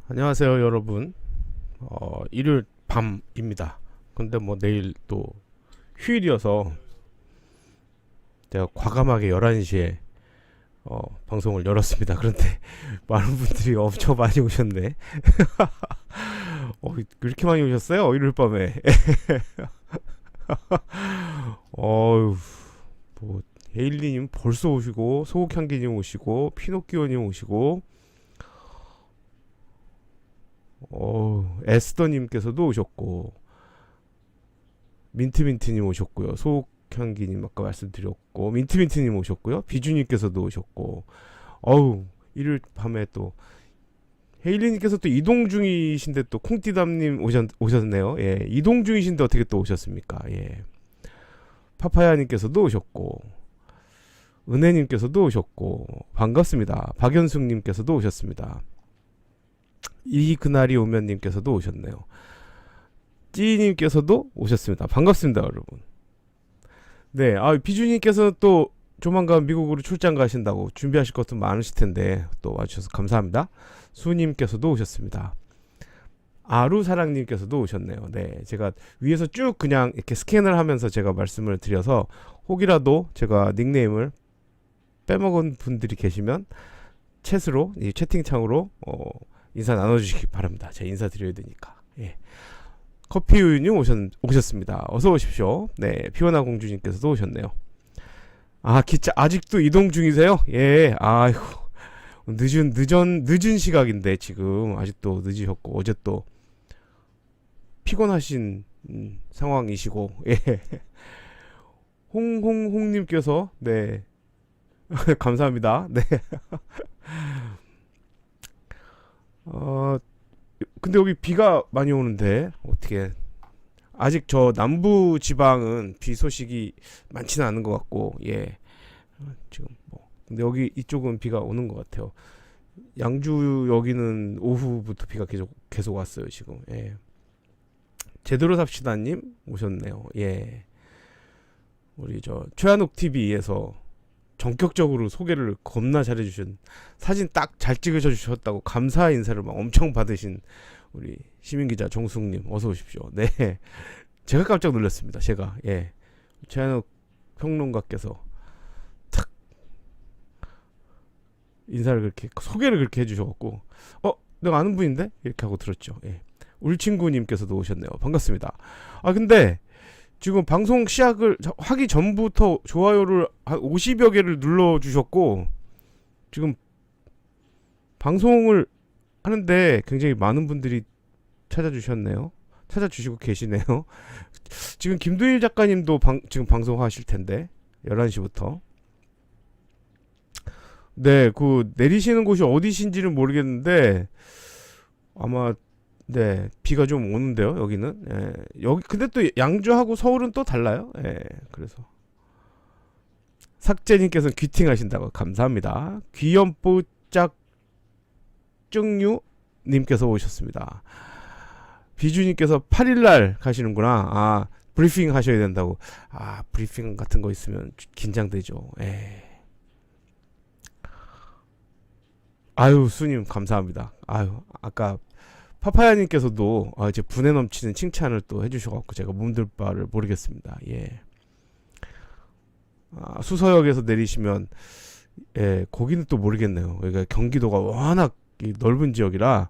안녕하세요, 여러분. 일요일 밤입니다. 근데 뭐 내일 또 휴일이어서 제가 과감하게 11시에 방송을 열었습니다. 그런데 많은 분들이 엄청 많이 오셨네. 그렇게 많이 오셨어요? 일요일 밤에. 어휴, 뭐 헤일리님 벌써 오시고, 소국향기님 오시고, 피노키오님 오시고, 에스더님께서도 오셨고, 민트민트님 오셨고요. 소향기님 아까 말씀드렸고, 민트민트님 오셨고요. 비주님께서도 오셨고, 어우, 일요일 밤에 또 헤일리님께서 또 이동 중이신데 또 콩띠담님 오셨네요. 예, 이동 중이신데 어떻게 또 오셨습니까? 예, 파파야님께서도 오셨고, 은혜님께서도 오셨고, 반갑습니다. 박연숙님께서도 오셨습니다. 이 그날이 오면님께서도 오셨네요. 찌님께서도 오셨습니다. 반갑습니다, 여러분. 네, 비주님께서는 또 조만간 미국으로 출장 가신다고 준비하실 것도 많으실 텐데 또 와주셔서 감사합니다. 수님께서도 오셨습니다. 아루사랑님께서도 오셨네요. 네, 제가 위에서 쭉 그냥 이렇게 스캔을 하면서 제가 말씀을 드려서 혹이라도 제가 닉네임을 빼먹은 분들이 계시면 챗으로 이 채팅창으로 인사 나눠주시기 바랍니다. 제가 인사드려야 되니까. 예. 커피우유님 오셨습니다. 어서 오십시오. 네, 피오나 공주님께서도 오셨네요. 기차 아직도 이동 중이세요? 예, 아이고 늦은 시각인데 지금 아직도 늦으셨고 어제 또 피곤하신 상황이시고 예. 홍홍홍님께서 네 감사합니다. 네. 근데 여기 비가 많이 오는데 어떻게 아직 저 남부 지방은 비 소식이 많지는 않은 것 같고 예 지금 뭐 근데 여기 이쪽은 비가 오는 것 같아요. 양주 여기는 오후부터 비가 계속 왔어요 지금. 예. 제대로 삽시다님 오셨네요. 예. 우리 저 최한욱 TV에서 전격적으로 소개를 겁나 잘해주신 사진 딱 잘 찍으셔 주셨다고 감사 인사를 막 엄청 받으신 우리 시민기자 정숙님 어서 오십시오. 네, 제가 깜짝 놀랐습니다. 제가 예 최한욱 평론가께서 탁 인사를 그렇게 소개를 그렇게 해주셔갖고 내가 아는 분인데 이렇게 하고 들었죠. 예, 울친구님께서도 오셨네요. 반갑습니다. 근데 지금 방송 시작을 하기 전부터 좋아요를 한 50여 개를 눌러주셨고 지금 방송을 하는데 굉장히 많은 분들이 찾아주시고 계시네요. 지금 김두일 작가님도 지금 방송하실 텐데 11시부터 네, 그 내리시는 곳이 어디신지는 모르겠는데 아마 네, 비가 좀 오는데요, 여기는. 예, 여기, 근데 또 양주하고 서울은 또 달라요. 예, 그래서. 삭제님께서는 귀팅 하신다고. 감사합니다. 귀염뽀짝 증유님께서 오셨습니다. 비주님께서 8일날 가시는구나. 브리핑 하셔야 된다고. 브리핑 같은 거 있으면 긴장되죠. 예. 아유, 수님, 감사합니다. 아까 파파야님께서도 이제 분에 넘치는 칭찬을 또 해주셔갖고 제가 몸둘 바를 모르겠습니다. 예. 수서역에서 내리시면 거기는 또 모르겠네요. 여기가 경기도가 워낙 넓은 지역이라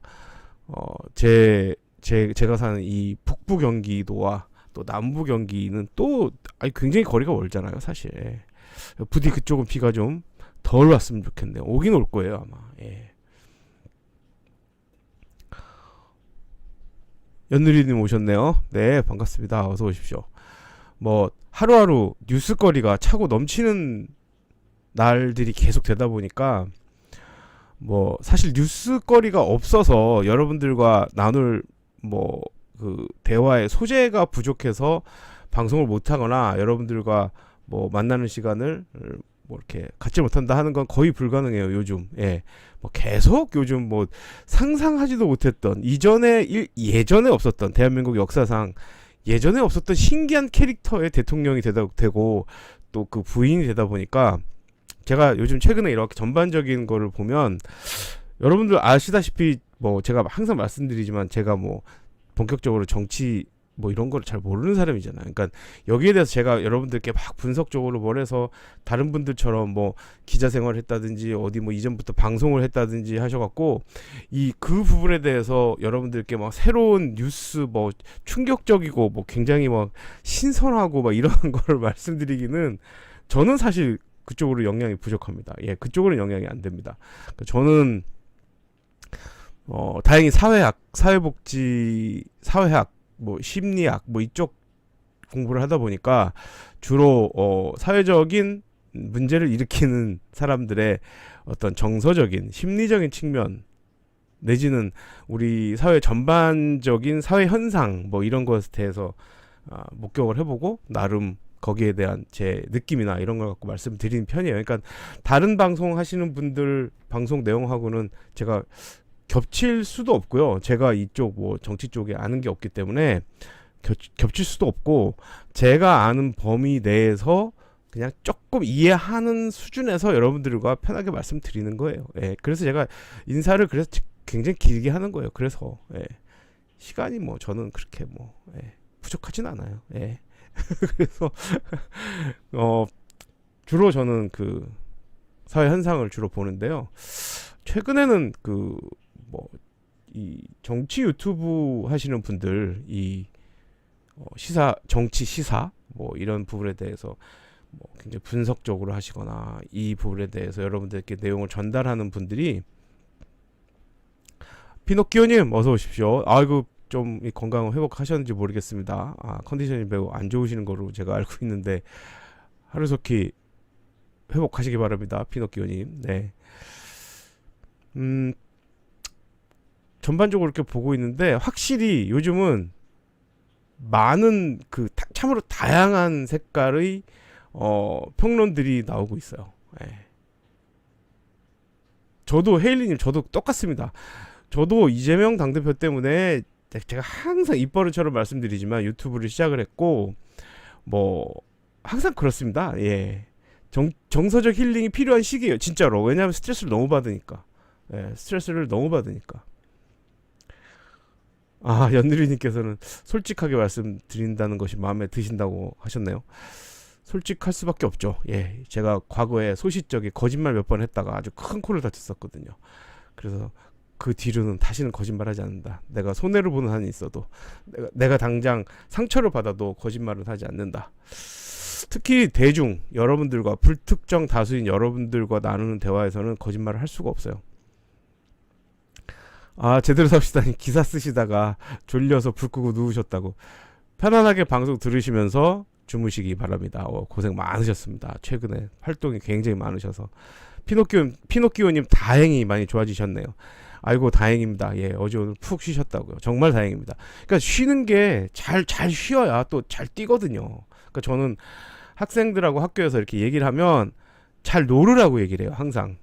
제가 사는 이 북부 경기도와 또 남부 경기는 또 굉장히 거리가 멀잖아요, 사실. 부디 그쪽은 비가 좀 덜 왔으면 좋겠네요. 오긴 올 거예요, 아마. 예. 연누리님 오셨네요. 네, 반갑습니다. 어서 오십시오. 뭐 하루하루 뉴스거리가 차고 넘치는 날들이 계속 되다 보니까 뭐 사실 뉴스거리가 없어서 여러분들과 나눌 뭐 그 대화의 소재가 부족해서 방송을 못하거나 여러분들과 뭐 만나는 시간을 뭐 이렇게 갖지 못한다 하는 건 거의 불가능해요 요즘. 예, 뭐 계속 요즘 뭐 상상하지도 못했던 예전에 없었던 대한민국 역사상 예전에 없었던 신기한 캐릭터의 대통령이 되고 또 그 부인이 되다 보니까 제가 요즘 최근에 이렇게 전반적인 거를 보면 여러분들 아시다시피 뭐 제가 항상 말씀드리지만 제가 뭐 본격적으로 정치 뭐 이런 걸 잘 모르는 사람이잖아요. 그러니까 여기에 대해서 제가 여러분들께 막 분석적으로 뭘 해서 다른 분들처럼 뭐 기자 생활을 했다든지 어디 뭐 이전부터 방송을 했다든지 하셔갖고 이 그 부분에 대해서 여러분들께 막 새로운 뉴스 뭐 충격적이고 뭐 굉장히 막 신선하고 막 이런 걸 말씀드리기는 저는 사실 그쪽으로 영향이 부족합니다. 예, 그쪽으로는 영향이 안 됩니다. 그러니까 저는 다행히 사회학, 사회복지, 사회학, 뭐 심리학, 뭐 이쪽 공부를 하다 보니까 주로 사회적인 문제를 일으키는 사람들의 어떤 정서적인, 심리적인 측면 내지는 우리 사회 전반적인 사회 현상 뭐 이런 것에 대해서 목격을 해보고 나름 거기에 대한 제 느낌이나 이런 걸 갖고 말씀드리는 편이에요. 그러니까 다른 방송 하시는 분들 방송 내용하고는 제가 겹칠 수도 없고요. 제가 이쪽 뭐 정치 쪽에 아는 게 없기 때문에 겹칠 수도 없고 제가 아는 범위 내에서 그냥 조금 이해하는 수준에서 여러분들과 편하게 말씀드리는 거예요. 예, 그래서 제가 인사를 그래서 굉장히 길게 하는 거예요. 그래서 예, 시간이 뭐 저는 그렇게 뭐 부족하진 않아요. 예. 그래서 주로 저는 그 사회 현상을 주로 보는데요. 최근에는 그 뭐 이 정치 유튜브 하시는 분들 이 시사 정치 시사 뭐 이런 부분에 대해서 뭐 굉장히 분석적으로 하시거나 이 부분에 대해서 여러분들께 내용을 전달하는 분들이 피노키오님 어서 오십시오. 아이고 좀 건강 회복하셨는지 모르겠습니다. 컨디션이 매우 안 좋으시는 거로 제가 알고 있는데 하루속히 회복하시기 바랍니다. 피노키오님. 네. 전반적으로 이렇게 보고 있는데 확실히 요즘은 많은 그 참으로 다양한 색깔의 평론들이 나오고 있어요. 예. 저도 헤일리님 저도 똑같습니다. 저도 이재명 당대표 때문에 제가 항상 입버릇처럼 말씀드리지만 유튜브를 시작을 했고 뭐 항상 그렇습니다. 예. 정서적 힐링이 필요한 시기예요. 진짜로. 왜냐하면 스트레스를 너무 받으니까. 예, 스트레스를 너무 받으니까. 연누리님께서는 솔직하게 말씀드린다는 것이 마음에 드신다고 하셨네요. 솔직할 수밖에 없죠. 예, 제가 과거에 소시적에 거짓말 몇 번 했다가 아주 큰 코를 다쳤었거든요. 그래서 그 뒤로는 다시는 거짓말하지 않는다. 내가 손해를 보는 한이 있어도 내가 당장 상처를 받아도 거짓말은 하지 않는다. 특히 대중 여러분들과 불특정 다수인 여러분들과 나누는 대화에서는 거짓말을 할 수가 없어요. 제대로 삽시다니 기사 쓰시다가 졸려서 불 끄고 누우셨다고. 편안하게 방송 들으시면서 주무시기 바랍니다. 고생 많으셨습니다. 최근에 활동이 굉장히 많으셔서. 피노키오님 다행히 많이 좋아지셨네요. 아이고 다행입니다. 예, 어제 오늘 푹 쉬셨다고요. 정말 다행입니다. 그러니까 쉬는 게 잘 쉬어야 또 잘 뛰거든요. 그러니까 저는 학생들하고 학교에서 이렇게 얘기를 하면 잘 놀으라고 얘기를 해요. 항상.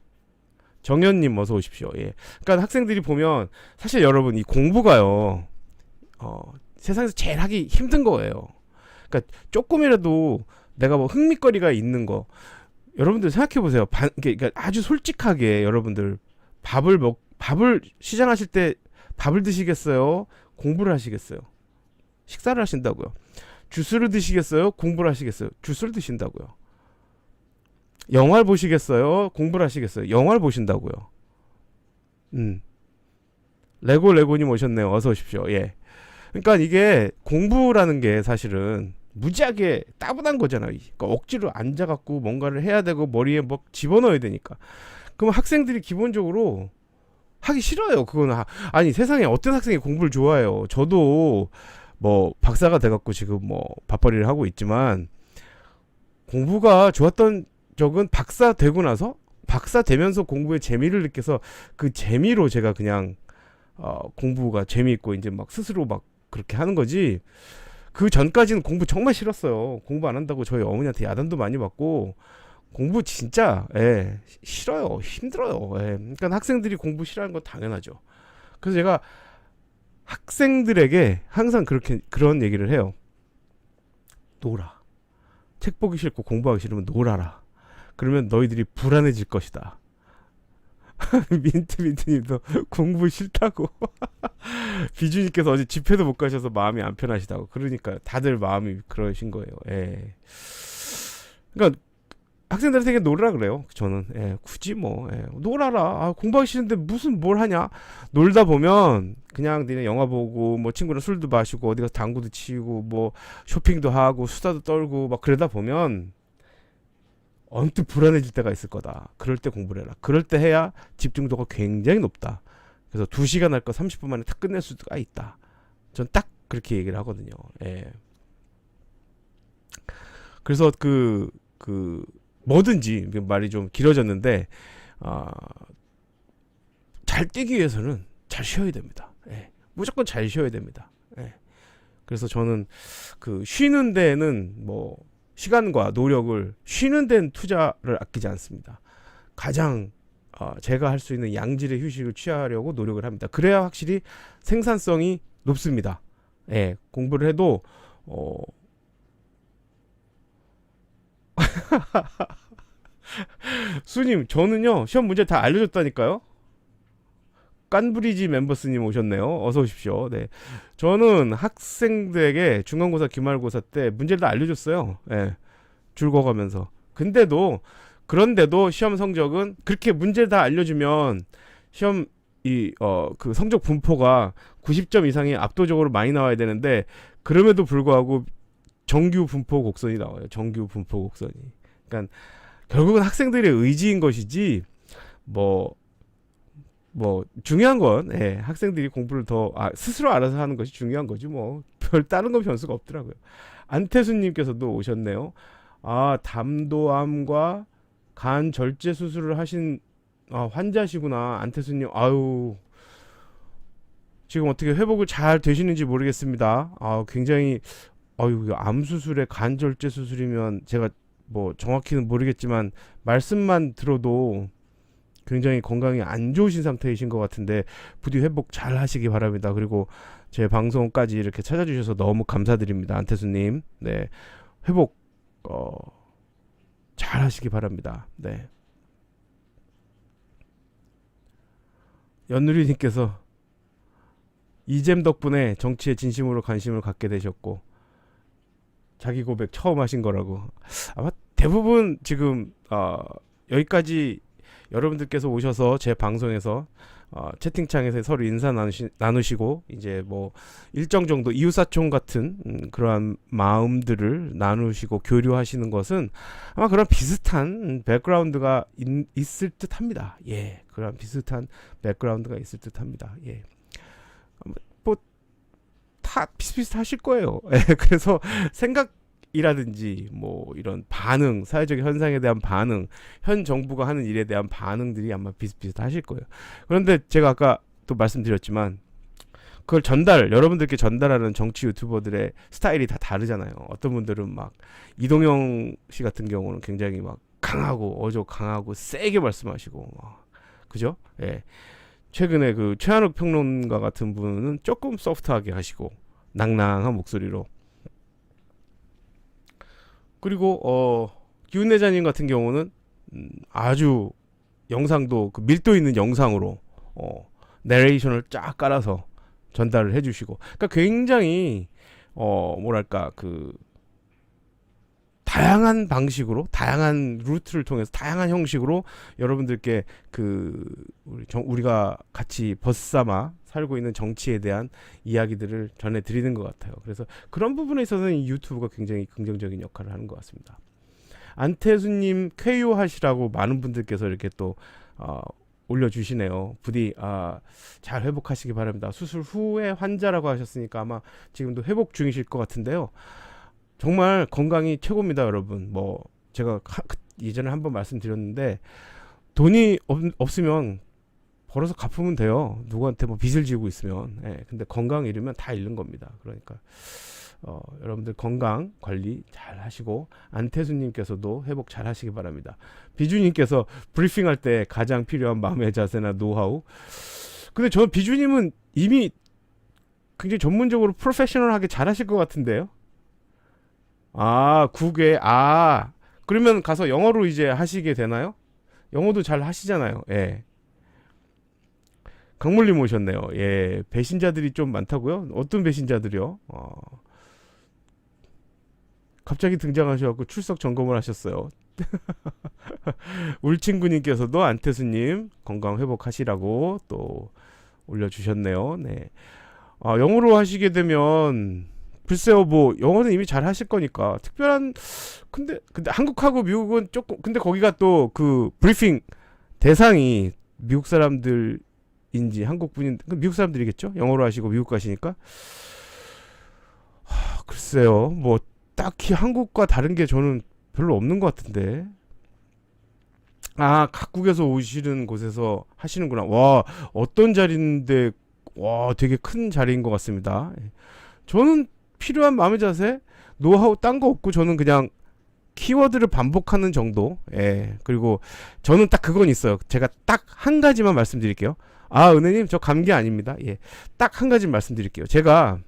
정현님 어서 오십시오. 예. 그러니까 학생들이 보면 사실 여러분 이 공부가요. 세상에서 제일 하기 힘든 거예요. 그러니까 조금이라도 내가 뭐 흥미거리가 있는 거 여러분들 생각해 보세요. 그러니까 아주 솔직하게 여러분들 밥을 시장하실 때 밥을 드시겠어요? 공부를 하시겠어요? 식사를 하신다고요. 주스를 드시겠어요? 공부를 하시겠어요? 주스를 드신다고요. 영화를 보시겠어요? 공부를 하시겠어요? 영화를 보신다고요. 레고님 오셨네요. 어서 오십시오. 예. 그러니까 이게 공부라는 게 사실은 무지하게 따분한 거잖아요. 그러니까 억지로 앉아갖고 뭔가를 해야 되고 머리에 뭐 집어넣어야 되니까. 그럼 학생들이 기본적으로 하기 싫어요. 그거는 아니 세상에 어떤 학생이 공부를 좋아해요. 저도 뭐 박사가 돼갖고 지금 뭐 밥벌이를 하고 있지만 공부가 좋았던 적은 박사 되고 나서 박사 되면서 공부에 재미를 느껴서 그 재미로 제가 그냥 공부가 재미있고 이제 막 스스로 막 그렇게 하는 거지. 그 전까지는 공부 정말 싫었어요. 공부 안 한다고 저희 어머니한테 야단도 많이 받고 공부 진짜 싫어요. 힘들어요. 그러니까 학생들이 공부 싫어하는 건 당연하죠. 그래서 제가 학생들에게 항상 그런 얘기를 해요. 놀아. 책 보기 싫고 공부하기 싫으면 놀아라. 그러면 너희들이 불안해질 것이다. 민트민트님도 공부 싫다고. 비주님께서 어제 집회도 못 가셔서 마음이 안 편하시다고. 그러니까 다들 마음이 그러신 거예요. 예. 그러니까 학생들한테 놀으라 그래요. 저는 굳이 뭐 놀아라. 공부하기 싫은데 무슨 뭘 하냐. 놀다 보면 그냥 니네 영화 보고 뭐 친구랑 술도 마시고 어디 가서 당구도 치고 뭐 쇼핑도 하고 수다도 떨고 막 그러다 보면 언뜻 불안해질 때가 있을 거다. 그럴 때 공부를 해라. 그럴 때 해야 집중도가 굉장히 높다. 그래서 2시간 할 거 30분 만에 탁 끝낼 수가 있다. 전 딱 그렇게 얘기를 하거든요. 예. 그래서 뭐든지 말이 좀 길어졌는데 잘 뛰기 위해서는 잘 쉬어야 됩니다. 예. 무조건 잘 쉬어야 됩니다. 예. 그래서 저는 쉬는 데는 뭐 시간과 노력을 쉬는 데는 투자를 아끼지 않습니다. 가장 제가 할 수 있는 양질의 휴식을 취하려고 노력을 합니다. 그래야 확실히 생산성이 높습니다. 예. 공부를 해도 수님, 저는요 시험 문제 다 알려줬다니까요. 깐브리지 멤버스님 오셨네요. 어서 오십시오. 네, 저는 학생들에게 중간고사, 기말고사 때 문제를 다 알려줬어요. 예, 줄 그어가면서. 그런데도 시험 성적은 그렇게 문제를 다 알려주면 시험 그 성적 분포가 90점 이상이 압도적으로 많이 나와야 되는데 그럼에도 불구하고 정규 분포 곡선이 나와요. 정규 분포 곡선이. 그러니까 결국은 학생들의 의지인 것이지 뭐 중요한 건 학생들이 공부를 더 스스로 알아서 하는 것이 중요한 거지 뭐 별 다른 건 변수가 없더라고요. 안태수님께서도 오셨네요. 담도암과 간 절제 수술을 하신 환자시구나. 안태수님, 아유, 지금 어떻게 회복을 잘 되시는지 모르겠습니다. 굉장히 암 수술에 간 절제 수술이면 제가 뭐 정확히는 모르겠지만 말씀만 들어도 굉장히 건강이 안 좋으신 상태이신 것 같은데 부디 회복 잘 하시기 바랍니다. 그리고 제 방송까지 이렇게 찾아주셔서 너무 감사드립니다. 안태수님. 네, 회복 잘 하시기 바랍니다. 네. 연누리님께서 이잼 덕분에 정치에 진심으로 관심을 갖게 되셨고 자기 고백 처음 하신 거라고. 아마 대부분 지금 여기까지 여러분들께서 오셔서 제 방송에서 채팅창에서 서로 인사 나누시고 이제 뭐 일정 정도 이웃사촌 같은 그러한 마음들을 나누시고 교류하시는 것은 아마 그런 비슷한 백그라운드가 있을 듯합니다. 예, 그런 비슷한 백그라운드가 있을 듯합니다. 예, 뭐 다 비슷비슷하실 거예요. 예, 그래서 생각이라든지 뭐 이런 반응, 사회적 현상에 대한 반응, 현 정부가 하는 일에 대한 반응들이 아마 비슷비슷하실 거예요. 그런데 제가 아까 또 말씀드렸지만 그걸 여러분들께 전달하는 정치 유튜버들의 스타일이 다 다르잖아요. 어떤 분들은 막 이동영 씨 같은 경우는 굉장히 막 강하고 강하고 세게 말씀하시고 그죠? 예. 최근에 그 최한욱 평론가 같은 분은 조금 소프트하게 하시고 낭낭한 목소리로. 그리고 기훈내자님 같은 경우는 아주 영상도 밀도 있는 영상으로 내레이션을 쫙 깔아서 전달을 해주시고, 그러니까 굉장히 뭐랄까 다양한 방식으로, 다양한 루트를 통해서, 다양한 형식으로 여러분들께 우리가 같이 벗삼아 살고 있는 정치에 대한 이야기들을 전해드리는 것 같아요. 그래서 그런 부분에 있어서는 이 유튜브가 굉장히 긍정적인 역할을 하는 것 같습니다. 안태수님 쾌유하시라고 많은 분들께서 이렇게 또 올려주시네요. 부디 잘 회복하시기 바랍니다. 수술 후에 환자라고 하셨으니까 아마 지금도 회복 중이실 것 같은데요. 정말 건강이 최고입니다, 여러분. 뭐 제가 예전에 한번 말씀드렸는데 돈이 없으면 벌어서 갚으면 돼요. 누구한테 뭐 빚을 지고 있으면. 근데 건강 잃으면 다 잃는 겁니다. 그러니까 여러분들 건강 관리 잘 하시고, 안태수님께서도 회복 잘 하시기 바랍니다. 비주님께서 브리핑할 때 가장 필요한 마음의 자세나 노하우. 근데 저는 비주님은 이미 굉장히 전문적으로 프로페셔널하게 잘 하실 것 같은데요. 국외. 그러면 가서 영어로 이제 하시게 되나요? 영어도 잘 하시잖아요. 예. 강물님 오셨네요. 예, 배신자들이 좀 많다고요? 어떤 배신자들이요? 갑자기 등장하셔갖고 출석 점검을 하셨어요. 울친구님께서도 안태수님 건강 회복하시라고 또 올려주셨네요. 네. 영어로 하시게 되면 글쎄요, 뭐 영어는 이미 잘 하실 거니까 특별한 근데 한국하고 미국은 조금 근데 거기가 또 그 브리핑 대상이 미국 사람들인지 한국 분인 미국 사람들이겠죠? 영어로 하시고 미국 가시니까 글쎄요, 뭐 딱히 한국과 다른 게 저는 별로 없는 것 같은데. 각국에서 오시는 곳에서 하시는구나. 와, 어떤 자리인데, 와, 되게 큰 자리인 것 같습니다. 저는 필요한 마음의 자세, 노하우 딴 거 없고, 저는 그냥 키워드를 반복하는 정도. 예. 그리고 저는 딱 그건 있어요. 제가 딱 한 가지만 말씀드릴게요. 은혜님, 저 감기 아닙니다. 예. 딱 한 가지 말씀드릴게요. 제가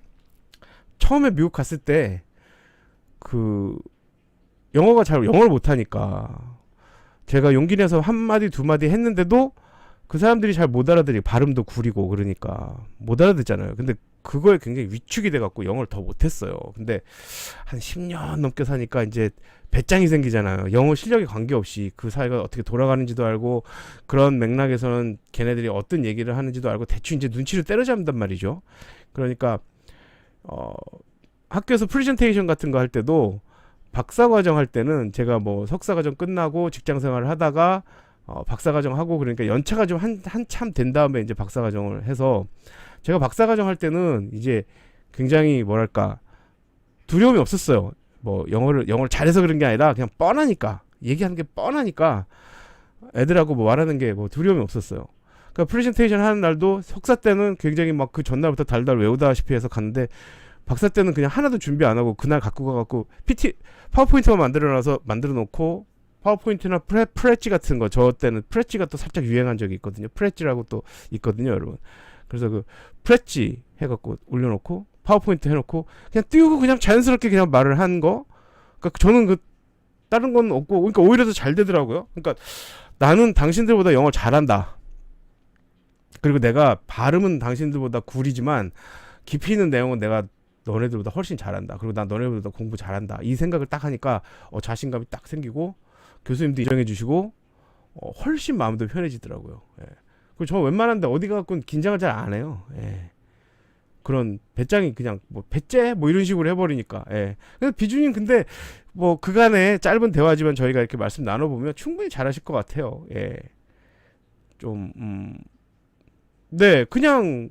처음에 미국 갔을 때, 영어를 못하니까, 제가 용기 내서 한 마디 두 마디 했는데도 그 사람들이 잘 못 알아들이 발음도 구리고 그러니까 못 알아듣잖아요. 근데 그거에 굉장히 위축이 돼갖고 영어를 더 못했어요. 근데 한 10년 넘게 사니까 이제 배짱이 생기잖아요. 영어 실력에 관계없이 그 사회가 어떻게 돌아가는지도 알고 그런 맥락에서는 걔네들이 어떤 얘기를 하는지도 알고 대충 이제 눈치를 때려잡는단 말이죠. 그러니까 학교에서 프레젠테이션 같은 거 할 때도 박사과정 할 때는 제가 뭐 석사과정 끝나고 직장생활을 하다가 박사과정 하고 그러니까 연차가 좀 한참 된 다음에 이제 박사과정을 해서 제가 박사과정 할 때는 이제 굉장히 뭐랄까 두려움이 없었어요. 뭐 영어를 잘해서 그런 게 아니라 그냥 뻔하니까 얘기하는 게 뻔하니까 애들하고 뭐 말하는 게 뭐 두려움이 없었어요. 그러니까 프레젠테이션 하는 날도 석사 때는 굉장히 막 그 전날부터 달달 외우다시피 해서 갔는데 박사 때는 그냥 하나도 준비 안 하고 그날 갖고 가갖고 파워포인트만 만들어 놓고 파워포인트나 프레치 같은 거 저 때는 프레치가 또 살짝 유행한 적이 있거든요. 프레치라고 또 있거든요, 여러분. 그래서 그 프레치 해갖고 올려놓고 파워포인트 해놓고 그냥 띄우고 그냥 자연스럽게 그냥 말을 한 거. 그러니까 저는 그 다른 건 없고 그러니까 오히려 더 잘 되더라고요. 그러니까 나는 당신들보다 영어 잘한다. 그리고 내가 발음은 당신들보다 구리지만 깊이 있는 내용은 내가 너네들보다 훨씬 잘한다. 그리고 난 너네들보다 공부 잘한다. 이 생각을 딱 하니까 자신감이 딱 생기고 교수님도 인정해 주시고 훨씬 마음도 편해지더라고요. 예. 그리고 저 웬만한데 어디 가고 긴장을 잘 안 해요. 예. 그런 배짱이 그냥 뭐 배째 뭐 이런 식으로 해버리니까. 예. 근데 비주님 근데 뭐 그간의 짧은 대화지만 저희가 이렇게 말씀 나눠보면 충분히 잘하실 것 같아요. 예. 좀 네, 그냥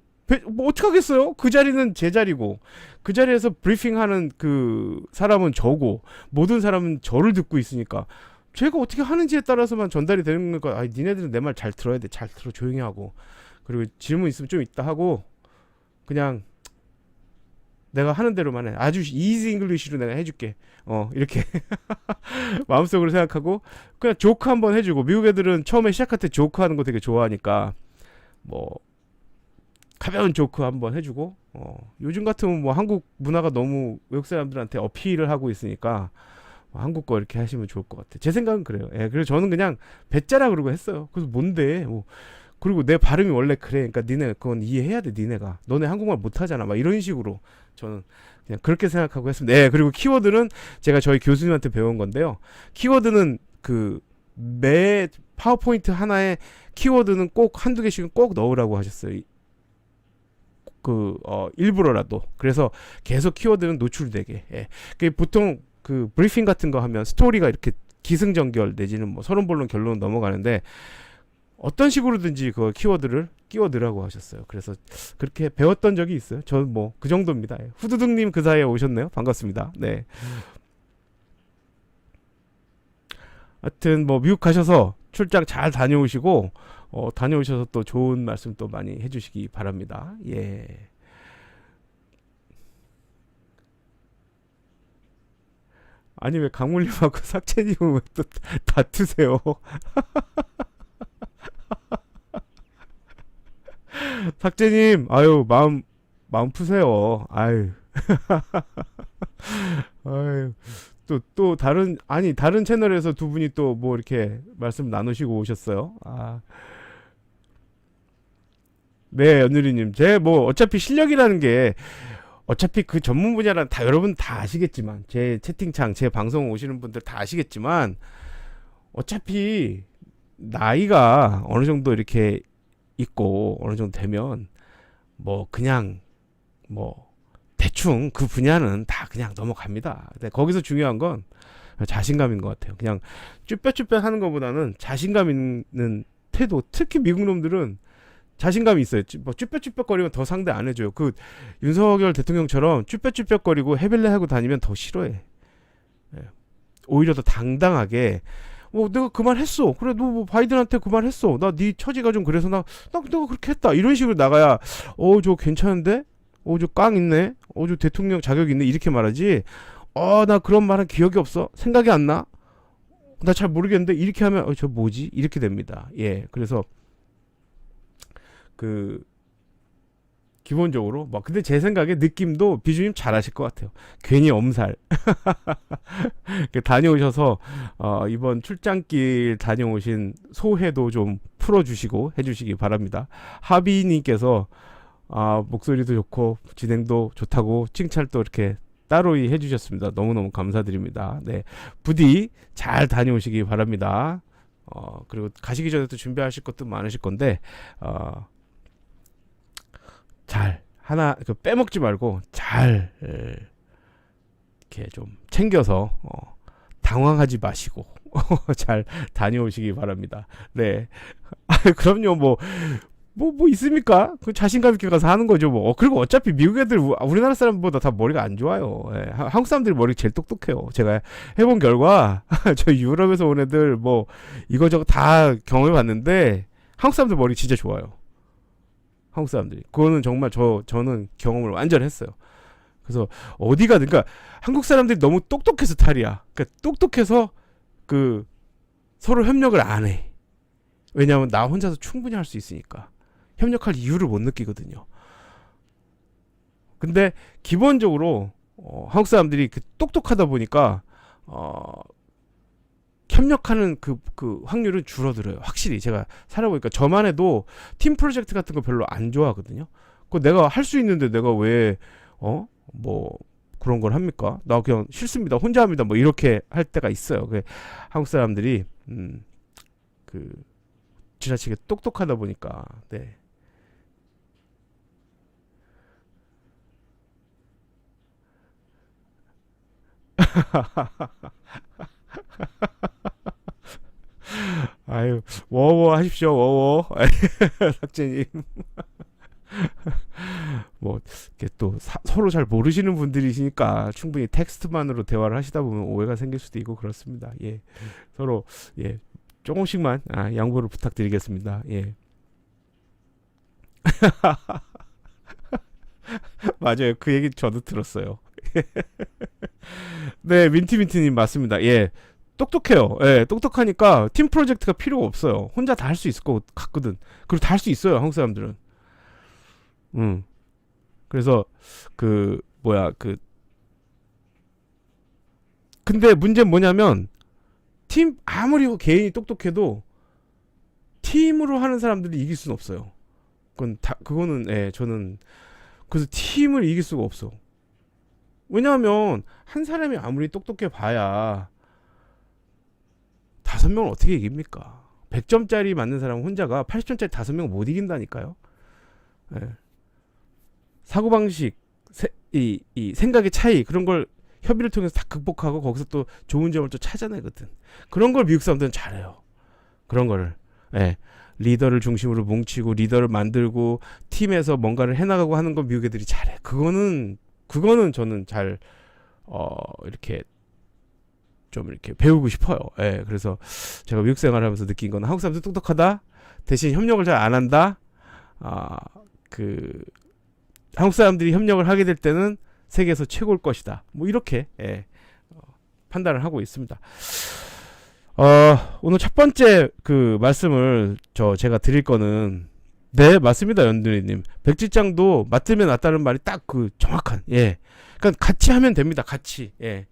뭐 어떡하겠어요? 그 자리는 제 자리고 그 자리에서 브리핑하는 그 사람은 저고 모든 사람은 저를 듣고 있으니까 제가 어떻게 하는지에 따라서만 전달이 되는 거니까 니네들은 내 말 잘 들어야 돼. 잘 들어 조용히 하고 그리고 질문 있으면 좀 이따 하고 그냥 내가 하는 대로만 해. 아주 이지 잉글리시로 내가 해줄게. 이렇게 마음속으로 생각하고 그냥 조크 한번 해주고 미국 애들은 처음에 시작할 때 조크 하는 거 되게 좋아하니까 뭐 가벼운 조크 한번 해주고 요즘 같으면 뭐 한국 문화가 너무 외국 사람들한테 어필을 하고 있으니까 한국 거 이렇게 하시면 좋을 것 같아요. 제 생각은 그래요. 예, 그래서 저는 그냥 배짜라 그러고 했어요. 그래서 뭔데 뭐 그리고 내 발음이 원래 그래. 그러니까 니네 그건 이해해야 돼. 니네가 너네 한국말 못하잖아. 막 이런 식으로 저는 그냥 그렇게 생각하고 했습니다. 예, 그리고 키워드는 제가 저희 교수님한테 배운 건데요. 키워드는 그 매 파워포인트 하나에 키워드는 꼭 한두 개씩은 꼭 넣으라고 하셨어요. 일부러라도. 그래서 계속 키워드는 노출되게. 예. 보통 그 브리핑 같은 거 하면 스토리가 이렇게 기승전결 내지는 뭐 서론본론 결론 넘어가는데 어떤 식으로든지 그 키워드를 끼워 넣으라고 하셨어요. 그래서 그렇게 배웠던 적이 있어요. 저는 뭐 그 정도입니다. 예. 후두둥님 그 사이에 오셨네요. 반갑습니다. 네. 하여튼 뭐 미국 가셔서 출장 잘 다녀오시고 다녀오셔서 또 좋은 말씀 또 많이 해주시기 바랍니다. 예. 아니 왜 강물님하고 삭제님은 왜 또 다투세요? 삭제님, 아유 마음 푸세요. 아유, 아유. 또 다른 채널에서 두 분이 또 뭐 이렇게 말씀 나누시고 오셨어요. 네, 연누리님. 제 뭐 어차피 실력이라는 게 어차피 그 전문 분야란 다 여러분 다 아시겠지만 제 채팅창 제 방송 오시는 분들 다 아시겠지만 어차피 나이가 어느 정도 이렇게 있고 어느 정도 되면 뭐 그냥 뭐 대충 그 분야는 다 그냥 넘어갑니다. 근데 거기서 중요한 건 자신감인 것 같아요. 그냥 쭈뼛쭈뼛 하는 것보다는 자신감 있는 태도. 특히 미국 놈들은 자신감이 있어요. 뭐 쭈뼛쭈뼛거리면 더 상대 안 해줘요. 그 윤석열 대통령처럼 쭈뼛쭈뼛거리고 해빌레 하고 다니면 더 싫어해. 예. 오히려 더 당당하게 내가 그 말 했어. 그래 너 뭐 바이든한테 그 말 했어. 나 네 처지가 좀 그래서 내가 그렇게 했다. 이런 식으로 나가야 저 괜찮은데? 저 깡 있네. 저 대통령 자격 있네. 이렇게 말하지. 나 그런 말은 기억이 없어. 생각이 안 나. 나 잘 모르겠는데 이렇게 하면 저 뭐지? 이렇게 됩니다. 예. 그래서 그 기본적으로 근데 제 생각에 느낌도 비주님 잘하실 것 같아요. 괜히 엄살 다녀오셔서 이번 출장길 다녀오신 소회도 좀 풀어주시고 해주시기 바랍니다. 하비님께서 목소리도 좋고 진행도 좋다고 칭찬을 또 이렇게 따로이 해주셨습니다. 너무너무 감사드립니다. 네, 부디 잘 다녀오시기 바랍니다. 그리고 가시기 전에 또 준비하실 것도 많으실 건데 잘 하나 빼먹지 말고 잘 이렇게 좀 챙겨서 당황하지 마시고 잘 다녀오시기 바랍니다. 네, 그럼요. 뭐 있습니까? 그 자신감 있게 가서 하는 거죠. 그리고 어차피 미국 애들 우리나라 사람보다 다 머리가 안 좋아요. 예, 한국 사람들이 머리 제일 똑똑해요. 제가 해본 결과 저 유럽에서 온 애들 이거저거 다 경험해 봤는데 한국 사람들 머리 진짜 좋아요. 한국 사람들이. 그거는 정말 저는 경험을 완전 했어요. 그래서 어디 가든, 그러니까 한국 사람들이 너무 똑똑해서 탈이야. 그러니까 똑똑해서 서로 협력을 안 해. 왜냐하면 나 혼자서 충분히 할 수 있으니까. 협력할 이유를 못 느끼거든요. 근데 기본적으로 한국 사람들이 똑똑하다 보니까 협력하는 그 확률은 줄어들어요. 확실히 제가 살아보니까 저만 해도 팀 프로젝트 같은 거 별로 안 좋아하거든요. 그거 내가 할 수 있는데 내가 왜 그런 걸 합니까? 나 그냥 싫습니다. 혼자 합니다. 이렇게 할 때가 있어요. 한국 사람들이 지나치게 똑똑하다 보니까. 네. 아유, 워워 하십시오. 워워. 삭제님. 이렇게 또 서로 잘 모르시는 분들이시니까 충분히 텍스트만으로 대화를 하시다 보면 오해가 생길 수도 있고 그렇습니다. 예. 서로 조금씩만 양보를 부탁드리겠습니다. 예. 맞아요. 그 얘기 저도 들었어요. 네, 민트민트님 맞습니다. 예. 똑똑해요. 예, 똑똑하니까 팀 프로젝트가 필요가 없어요. 혼자 다 할 수 있을 것 같거든. 그리고 다 할 수 있어요, 한국 사람들은. 그래서 근데 문제는 뭐냐면 아무리 개인이 똑똑해도 팀으로 하는 사람들이 이길 수는 없어요. 그거는 저는 그래서 팀을 이길 수가 없어. 왜냐하면 한 사람이 아무리 똑똑해 봐야 5명을 어떻게 이깁니까? 100점짜리 맞는 사람 혼자가 80점짜리 5명을 못 이긴다니까요. 예. 사고방식, 이 생각의 차이, 그런 걸 협의를 통해서 다 극복하고 거기서 또 좋은 점을 또 찾아내거든. 그런 걸 미국 사람들은 잘해요. 그런 거를. 예. 리더를 중심으로 뭉치고 리더를 만들고 팀에서 뭔가를 해나가고 하는 건 미국 애들이 잘해. 그거는 저는 잘 이렇게 좀 이렇게 배우고 싶어요. 예, 그래서 제가 미국 생활하면서 느낀 건 한국 사람들 똑똑하다. 대신 협력을 잘 안 한다. 한국 사람들이 협력을 하게 될 때는 세계에서 최고일 것이다. 이렇게 판단을 하고 있습니다. 오늘 첫 번째 말씀을 제가 드릴 거는 네, 맞습니다. 연두리님. 백지장도 맞으면 낫다는 말이 딱 정확한. 예. 그러니까 같이 하면 됩니다. 같이. 예.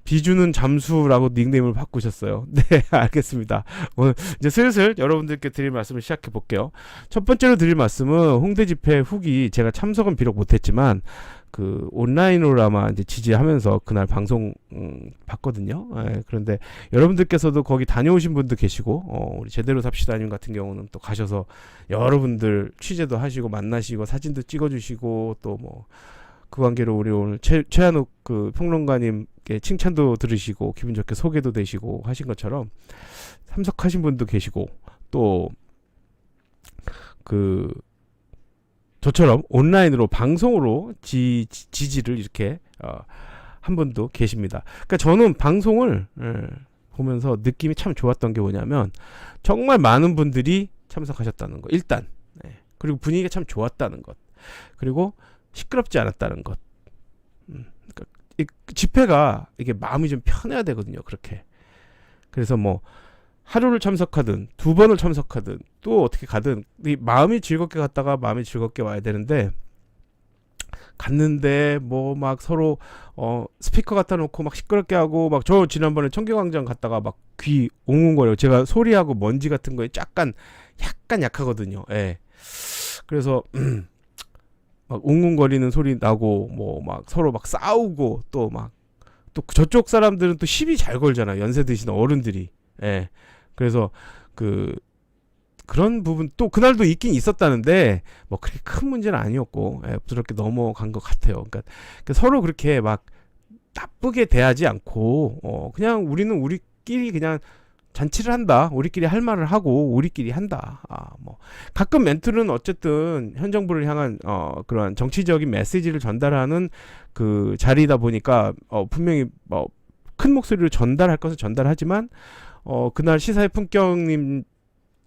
비주는 잠수라고 닉네임을 바꾸셨어요. 네, 알겠습니다. 오늘 이제 슬슬 여러분들께 드릴 말씀을 시작해 볼게요. 첫 번째로 드릴 말씀은 홍대 집회 후기, 제가 참석은 비록 못했지만 그 온라인으로나마 이제 지지하면서 그날 방송 봤거든요. 예, 그런데 여러분들께서도 거기 다녀오신 분도 계시고, 우리 제대로 삽시다님 같은 경우는 또 가셔서 여러분들 취재도 하시고 만나시고 사진도 찍어주시고, 또 뭐 그 관계로 우리 오늘 최한욱 그 평론가님께 칭찬도 들으시고 기분 좋게 소개도 되시고 하신 것처럼 참석하신 분도 계시고, 또 그 저처럼 온라인으로 방송으로 지지를 이렇게 한 분도 계십니다. 그러니까 저는 방송을 보면서 느낌이 참 좋았던 게 뭐냐면, 정말 많은 분들이 참석하셨다는 거 일단, 그리고 분위기가 참 좋았다는 것, 그리고 시끄럽지 않았다는 것. 그러니까 이 집회가 이게 마음이 좀 편해야 되거든요. 그렇게. 그래서 뭐 하루를 참석하든 두 번을 참석하든 또 어떻게 가든 이 마음이 즐겁게 갔다가 마음이 즐겁게 와야 되는데, 갔는데 뭐 막 서로 스피커 갖다 놓고 막 시끄럽게 하고, 막 저 지난번에 청계광장 갔다가 막 귀 웅웅거려요. 제가 소리하고 먼지 같은 거에 약간 약하거든요. 예. 그래서 막 웅웅거리는 소리 나고, 뭐 막 서로 막 싸우고, 또 저쪽 사람들은 또 시비 잘 걸잖아요. 연세 드신 어른들이. 예. 그래서 그런 부분 또 그날도 있긴 있었다는데 뭐 그렇게 큰 문제는 아니었고, 부드럽게 넘어간 것 같아요. 그러니까 서로 그렇게 막 나쁘게 대하지 않고, 그냥 우리는 우리끼리 그냥 잔치를 한다. 우리끼리 할 말을 하고 우리끼리 한다. 뭐 가끔 멘트는 어쨌든 현 정부를 향한 그런 정치적인 메시지를 전달하는 그 자리다 보니까 분명히 뭐 큰 목소리로 전달할 것은 전달하지만, 그날 시사의 품격님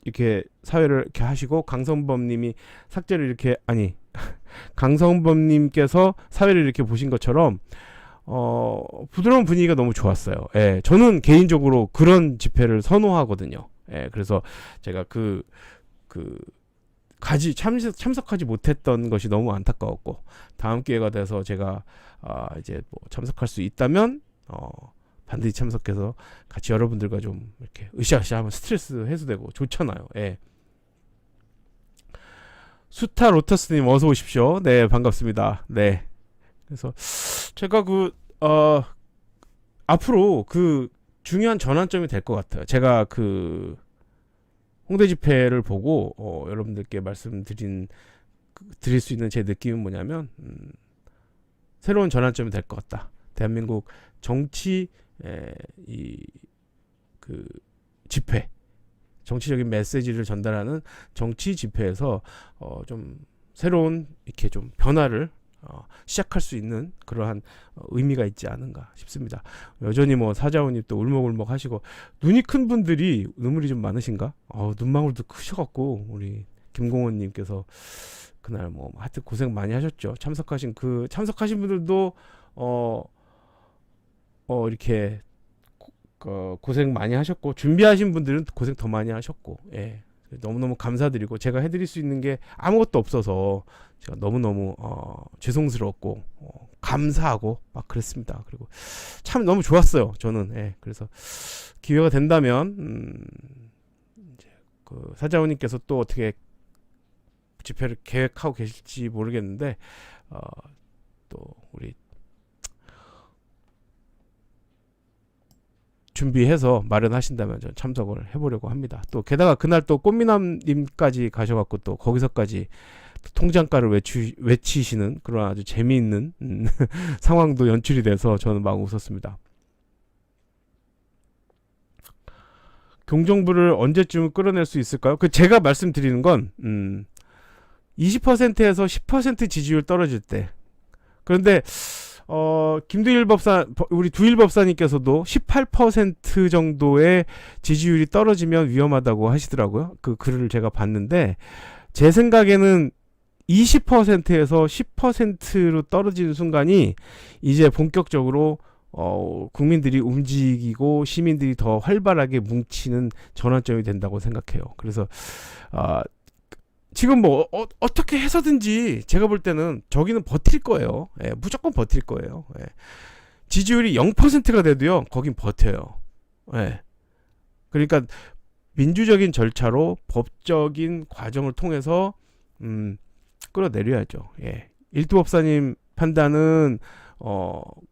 이렇게 사회를 이렇게 하시고, 강성범님이 삭제를 이렇게, 아니 강성범님께서 사회를 이렇게 보신 것처럼 부드러운 분위기가 너무 좋았어요. 예, 저는 개인적으로 그런 집회를 선호하거든요. 예, 그래서 제가 참석하지 못했던 것이 너무 안타까웠고, 다음 기회가 돼서 제가 이제 뭐 참석할 수 있다면 반드시 참석해서 같이 여러분들과 좀 이렇게 으쌰으쌰하면 스트레스 해소되고 좋잖아요. 예. 수타 로터스님 어서 오십시오. 네, 반갑습니다. 네. 그래서 제가 앞으로 중요한 전환점이 될 것 같아요. 제가 홍대 집회를 보고 여러분들께 드릴 수 있는 제 느낌은 뭐냐면, 새로운 전환점이 될 것 같다. 대한민국 정치 집회, 정치적인 메시지를 전달하는 정치 집회에서 좀 새로운 이렇게 좀 변화를 시작할 수 있는 그러한 의미가 있지 않은가 싶습니다. 여전히 뭐 사자원이 또 울먹울먹 하시고, 눈이 큰 분들이 눈물이 좀 많으신가? 눈망울도 크셔갖고 우리 김공원님께서 그날 뭐 하여튼 고생 많이 하셨죠. 참석하신 분들도 이렇게 고생 많이 하셨고, 준비하신 분들은 고생 더 많이 하셨고, 예. 너무너무 감사드리고, 제가 해드릴 수 있는 게 아무것도 없어서 제가 너무너무 죄송스럽고 감사하고 막 그랬습니다. 그리고 참 너무 좋았어요, 저는. 예. 그래서 기회가 된다면 이제 사자원님께서 또 어떻게 집회를 계획하고 계실지 모르겠는데, 또 우리 준비해서 마련하신다면 전 참석을 해보려고 합니다. 또 게다가 그날 또 꽃미남님까지 가셔갖고 또 거기서까지 통장가를 외치시는 그런 아주 재미있는 상황도 연출이 돼서 저는 막 웃었습니다. 경정부를 언제쯤 끌어낼 수 있을까요? 제가 말씀드리는 건 20%에서 10% 지지율 떨어질 때. 그런데 우리 두일 법사님께서도 18% 정도의 지지율이 떨어지면 위험하다고 하시더라고요. 그 글을 제가 봤는데, 제 생각에는 20%에서 10%로 떨어지는 순간이 이제 본격적으로 국민들이 움직이고 시민들이 더 활발하게 뭉치는 전환점이 된다고 생각해요. 그래서 지금 뭐 어떻게 해서든지 제가 볼 때는 저기는 버틸 거예요. 예, 무조건 버틸 거예요. 예. 지지율이 0%가 돼도요, 거긴 버텨요. 예. 그러니까 민주적인 절차로 법적인 과정을 통해서 끌어내려야죠. 예. 일두 법사님 판단은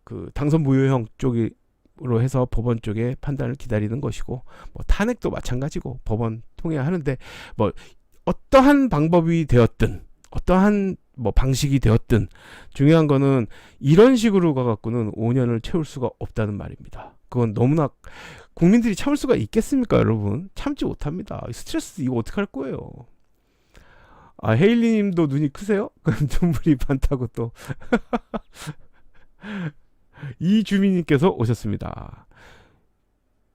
그 당선 무효형 쪽으로 해서 법원 쪽의 판단을 기다리는 것이고, 뭐 탄핵도 마찬가지고 법원 통해야 하는데, 뭐 어떠한 방법이 되었든 어떠한 뭐 방식이 되었든 중요한 거는 이런 식으로 가갖고는 5년을 채울 수가 없다는 말입니다. 그건 너무나 국민들이 참을 수가 있겠습니까, 여러분? 참지 못합니다. 스트레스 이거 어떡할 거예요? 아, 헤일리님도 눈이 크세요? 그럼 눈물이 많다고 또 이주민님께서 오셨습니다.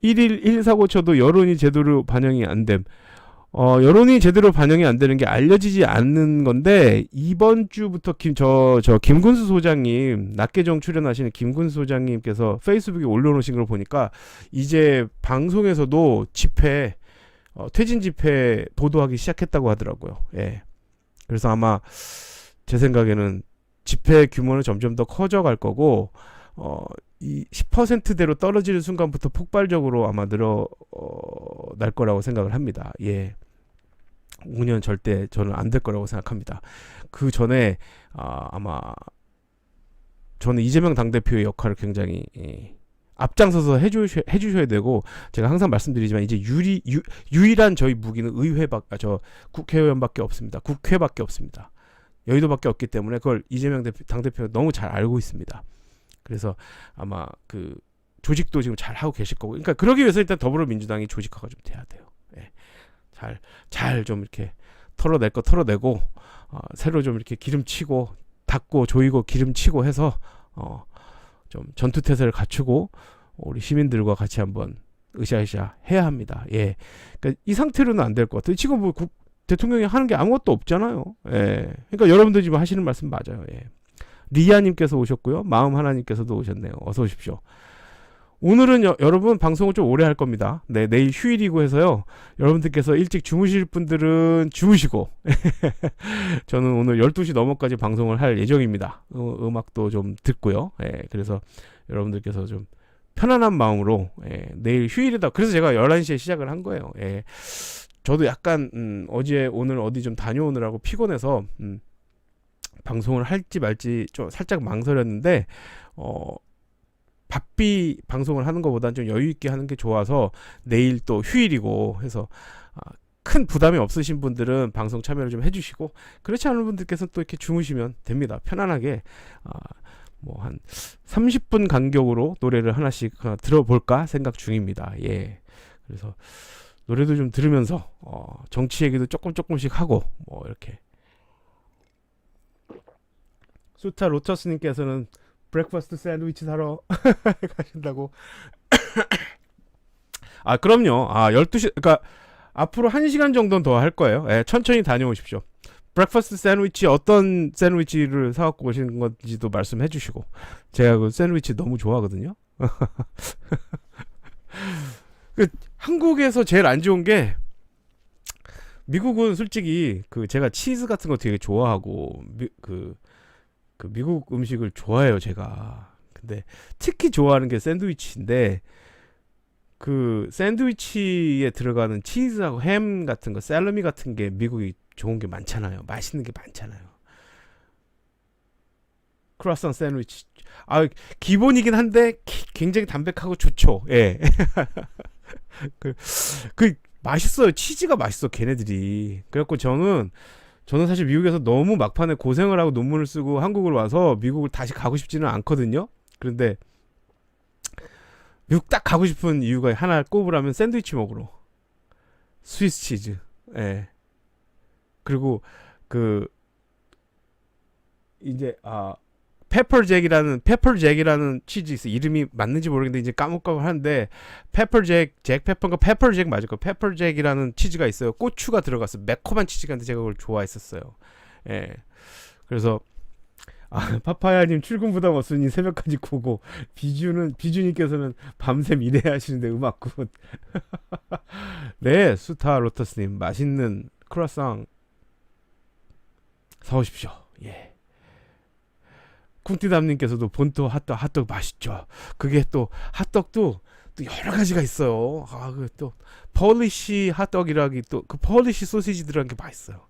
1일 1사고 쳐도 여론이 제대로 반영이 안 됨. 여론이 제대로 반영이 안 되는 게 알려지지 않는 건데, 이번 주부터 김군수 소장님, 낮개정 출연하시는 김군수 소장님께서 페이스북에 올려놓으신 걸 보니까 이제 방송에서도 집회, 퇴진 집회 보도하기 시작했다고 하더라고요. 예. 그래서 아마 제 생각에는 집회 규모는 점점 더 커져갈 거고, 이 10%대로 떨어지는 순간부터 폭발적으로 아마 날 거라고 생각을 합니다. 예. 5년 절대 저는 안 될 거라고 생각합니다. 그 전에 아마 저는 이재명 당대표의 역할을 굉장히 앞장서서 해주셔야 되고, 제가 항상 말씀드리지만 이제 유일한 저희 무기는 국회의원밖에 없습니다. 국회밖에 없습니다. 여의도밖에 없기 때문에 그걸 이재명 당대표가 너무 잘 알고 있습니다. 그래서 아마 그 조직도 지금 잘 하고 계실 거고, 그러니까 그러기 위해서 일단 더불어민주당이 조직화가 좀 돼야 돼요. 예. 잘 좀 이렇게 털어낼 거 털어내고, 새로 좀 이렇게 기름치고 닦고 조이고 기름치고 해서 좀 전투태세를 갖추고 우리 시민들과 같이 한번 으쌰으쌰 해야 합니다. 예. 그러니까 이 상태로는 안 될 것 같아요. 지금 뭐 대통령이 하는 게 아무것도 없잖아요. 예. 그러니까 여러분들 지금 하시는 말씀 맞아요. 예. 리아님께서 오셨고요. 마음 하나님께서도 오셨네요. 어서 오십시오. 오늘은 여러분 방송을 좀 오래 할 겁니다. 네, 내일 휴일이고 해서요. 여러분들께서 일찍 주무실 분들은 주무시고 저는 오늘 12시 넘어까지 방송을 할 예정입니다. 음악도 좀 듣고요. 예, 그래서 여러분들께서 좀 편안한 마음으로, 내일 휴일이다. 그래서 제가 11시에 시작을 한 거예요. 예, 저도 약간 오늘 어디 좀 다녀오느라고 피곤해서 방송을 할지 말지 좀 살짝 망설였는데, 바삐 방송을 하는 것보다는 좀 여유 있게 하는 게 좋아서 내일 또 휴일이고 해서 큰 부담이 없으신 분들은 방송 참여를 좀 해주시고, 그렇지 않은 분들께서는 또 이렇게 주무시면 됩니다. 편안하게 뭐 한 30분 간격으로 노래를 하나씩 들어볼까 생각 중입니다. 예. 그래서 노래도 좀 들으면서 정치 얘기도 조금씩 하고 뭐 이렇게. 수타 로터스님께서는 브렉퍼스트 샌드위치 사러 가신다고. 아, 그럼요. 12시, 그러니까 앞으로 1시간 정도는 더 할 거예요. 예, 천천히 다녀오십시오. 브렉퍼스트 샌드위치 어떤 샌드위치를 사갖고 오시는 건지도 말씀해 주시고, 제가 그 샌드위치 너무 좋아하거든요. 한국에서 제일 안 좋은 게, 미국은 솔직히 제가 치즈 같은 거 되게 좋아하고 미국 음식을 좋아해요, 제가. 근데 특히 좋아하는 게 샌드위치인데, 그 샌드위치에 들어가는 치즈하고 햄 같은 거, 샐러미 같은 게 미국이 좋은 게 많잖아요. 맛있는 게 많잖아요. 크루아상 샌드위치. 기본이긴 한데 굉장히 담백하고 좋죠. 예. 그 맛있어요. 치즈가 맛있어, 걔네들이. 그래갖고 저는 사실 미국에서 너무 막판에 고생을 하고 논문을 쓰고 한국을 와서 미국을 다시 가고 싶지는 않거든요. 그런데 미국 딱 가고 싶은 이유가 하나 꼽으라면 샌드위치 먹으러. 스위스 치즈. 예. 그리고 이제 페퍼잭이라는 치즈 있어. 이름이 맞는지 모르겠는데 이제 까먹고 하는데, 잭페퍼인가 페퍼잭 맞을 거. 페퍼잭이라는 치즈가 있어요. 고추가 들어갔어. 매콤한 치즈가 있는데 제가 그걸 좋아했었어요. 예. 그래서 파파야님 출근 부담 없으니 새벽까지 고고. 비주님께서는 밤샘 일해야 하시는데 음악군. 네, 수타 로터스님 맛있는 크루아상 사오십시오. 예. 쿵띠담님께서도 본토 핫떡 맛있죠. 그게 또 핫떡도 또 여러 가지가 있어요. 그 또 폴리시 핫떡이라기 또 그 폴리시 소시지 들어간 게 맛있어요.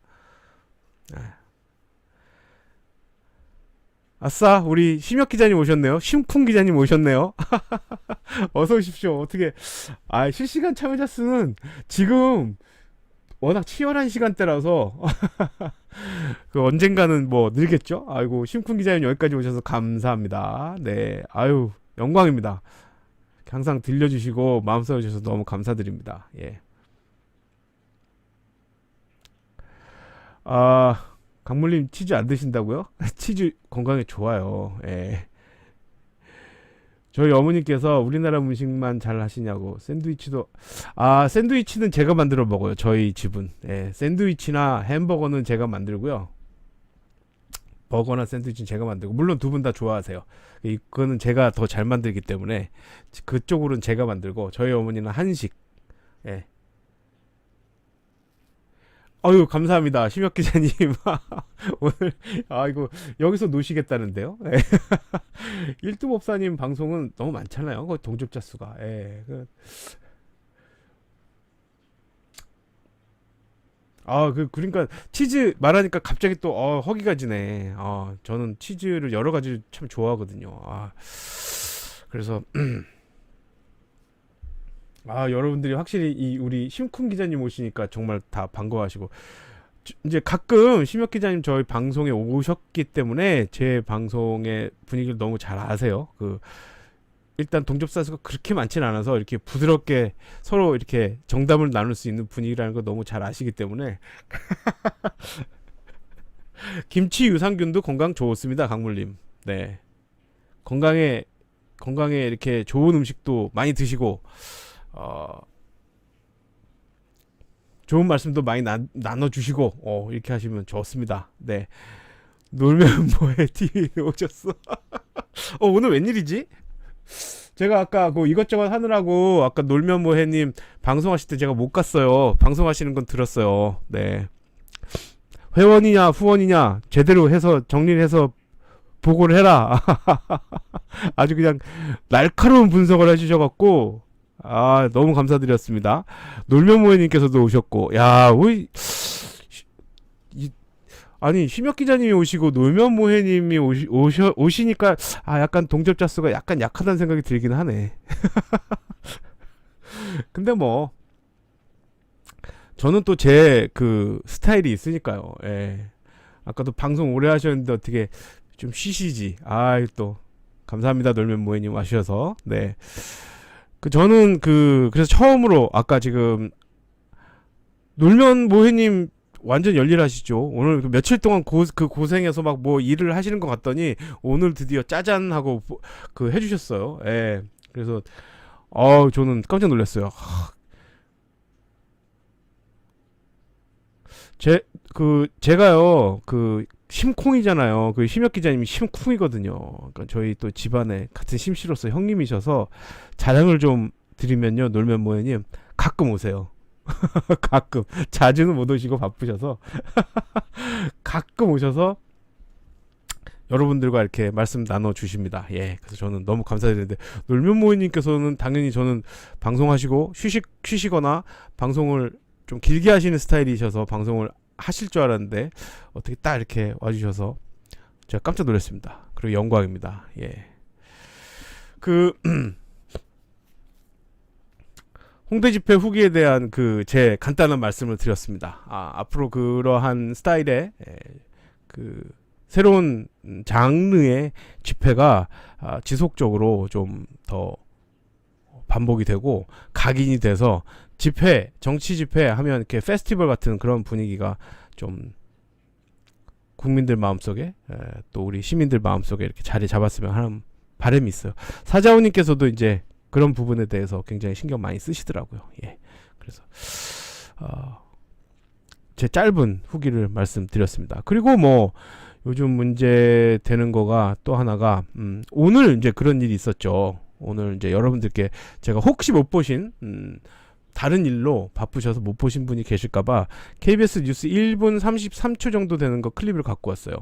아싸, 우리 심혁 기자님 오셨네요. 심쿵 기자님 오셨네요. 어서 오십시오. 어떻게 실시간 참여자 수는 지금 워낙 치열한 시간대라서 그 언젠가는 뭐 늘겠죠. 아이고, 심쿵 기자님 여기까지 오셔서 감사합니다. 네, 아유, 영광입니다. 항상 들려주시고 마음 써주셔서 너무 감사드립니다. 예. 강물님 치즈 안 드신다고요? 치즈 건강에 좋아요. 예. 저희 어머니께서 우리나라 음식만 잘 하시냐고. 샌드위치도 샌드위치는 제가 만들어 먹어요. 저희 집은. 예. 샌드위치나 햄버거는 제가 만들고요. 버거나 샌드위치는 제가 만들고, 물론 두 분 다 좋아하세요. 그거는 제가 더 잘 만들기 때문에 그쪽으로는 제가 만들고, 저희 어머니는 한식. 예. 아유, 감사합니다. 심혁 기자님. 오늘, 이거, 여기서 노시겠다는데요? 예. 일두법사님 방송은 너무 많잖아요. 그 동접자 수가. 예. 그러니까, 치즈 말하니까 갑자기 또, 허기가 지네. 저는 치즈를 여러 가지 참 좋아하거든요. 그래서, 여러분들이 확실히 우리 심쿵 기자님 오시니까 정말 다 반가워하시고, 이제 가끔 심혁 기자님 저희 방송에 오셨기 때문에 제 방송의 분위기를 너무 잘 아세요. 일단 동접자 수가 그렇게 많진 않아서 이렇게 부드럽게 서로 이렇게 정담을 나눌 수 있는 분위기라는 거 너무 잘 아시기 때문에. 김치 유산균도 건강 좋습니다, 강물님. 네, 건강에 이렇게 좋은 음식도 많이 드시고, 좋은 말씀도 많이 나눠주시고, 이렇게 하시면 좋습니다. 네. 놀면 뭐해 TV 오셨어. 오늘 웬일이지? 제가 아까 이것저것 하느라고 아까 놀면 뭐해님 방송하실 때 제가 못 갔어요. 방송하시는 건 들었어요. 네. 회원이냐 후원이냐 제대로 해서 정리를 해서 보고를 해라. 아주 그냥 날카로운 분석을 해주셔갖고, 너무 감사드렸습니다. 놀면모해님께서도 오셨고, 아니, 심혁 기자님이 오시고, 놀면모해님이 오시니까, 약간 동접자 수가 약간 약하다는 생각이 들긴 하네. 근데 뭐, 저는 또 제 스타일이 있으니까요. 예. 아까도 방송 오래 하셨는데 어떻게 좀 쉬시지. 또, 감사합니다. 놀면모해님 와주셔서. 네. 저는 그래서 처음으로 아까 지금 놀면 모해님 완전 열일하시죠. 오늘 며칠 동안 고생해서 막 뭐 일을 하시는 것 같더니 오늘 드디어 짜잔 하고 해주셨어요. 예. 그래서 저는 깜짝 놀랐어요. 제가요 심콩이잖아요. 심혁 기자님이 심쿵이거든요. 그러니까 저희 또 집안에 같은 심씨로서 형님이셔서 자랑을 좀 드리면요, 놀면 모해님 가끔 오세요. 가끔, 자주는 못 오시고 바쁘셔서 가끔 오셔서 여러분들과 이렇게 말씀 나눠 주십니다. 예, 그래서 저는 너무 감사드리는데, 놀면 모해님께서는 당연히 저는 방송하시고 쉬시거나 방송을 좀 길게 하시는 스타일이셔서 방송을 하실 줄 알았는데 어떻게 딱 이렇게 와주셔서 제가 깜짝 놀랐습니다. 그리고 영광입니다. 예. 홍대 집회 후기에 대한 제 간단한 말씀을 드렸습니다. 앞으로 그러한 스타일의 새로운 장르의 집회가 지속적으로 좀 더 반복이 되고 각인이 돼서 정치 집회 하면 이렇게 페스티벌 같은 그런 분위기가 좀 국민들 마음속에, 또 우리 시민들 마음속에 이렇게 자리 잡았으면 하는 바람이 있어요. 사자오님께서도 이제 그런 부분에 대해서 굉장히 신경 많이 쓰시더라고요. 예. 그래서 제 짧은 후기를 말씀드렸습니다. 그리고 뭐 요즘 문제 되는 거가 또 하나가, 오늘 이제 그런 일이 있었죠. 오늘 이제 여러분들께 제가 혹시 못 보신, 다른 일로 바쁘셔서 못 보신 분이 계실까봐 KBS 뉴스 1분 33초 정도 되는 거 클립을 갖고 왔어요.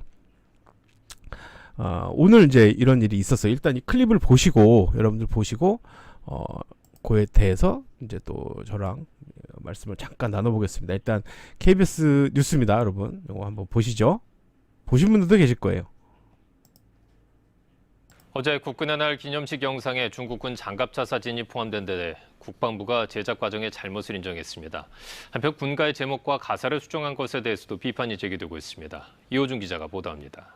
오늘 이제 이런 일이 있었어요. 일단 이 클립을 보시고 여러분들 보시고 그에 대해서 이제 또 저랑 말씀을 잠깐 나눠보겠습니다. 일단 KBS 뉴스입니다, 여러분. 이거 한번 보시죠. 보신 분들도 계실 거예요. 어제 국군의 날 기념식 영상에 중국군 장갑차 사진이 포함된 데 국방부가 제작 과정에 잘못을 인정했습니다. 한편 군가의 제목과 가사를 수정한 것에 대해서도 비판이 제기되고 있습니다. 이호준 기자가 보도합니다.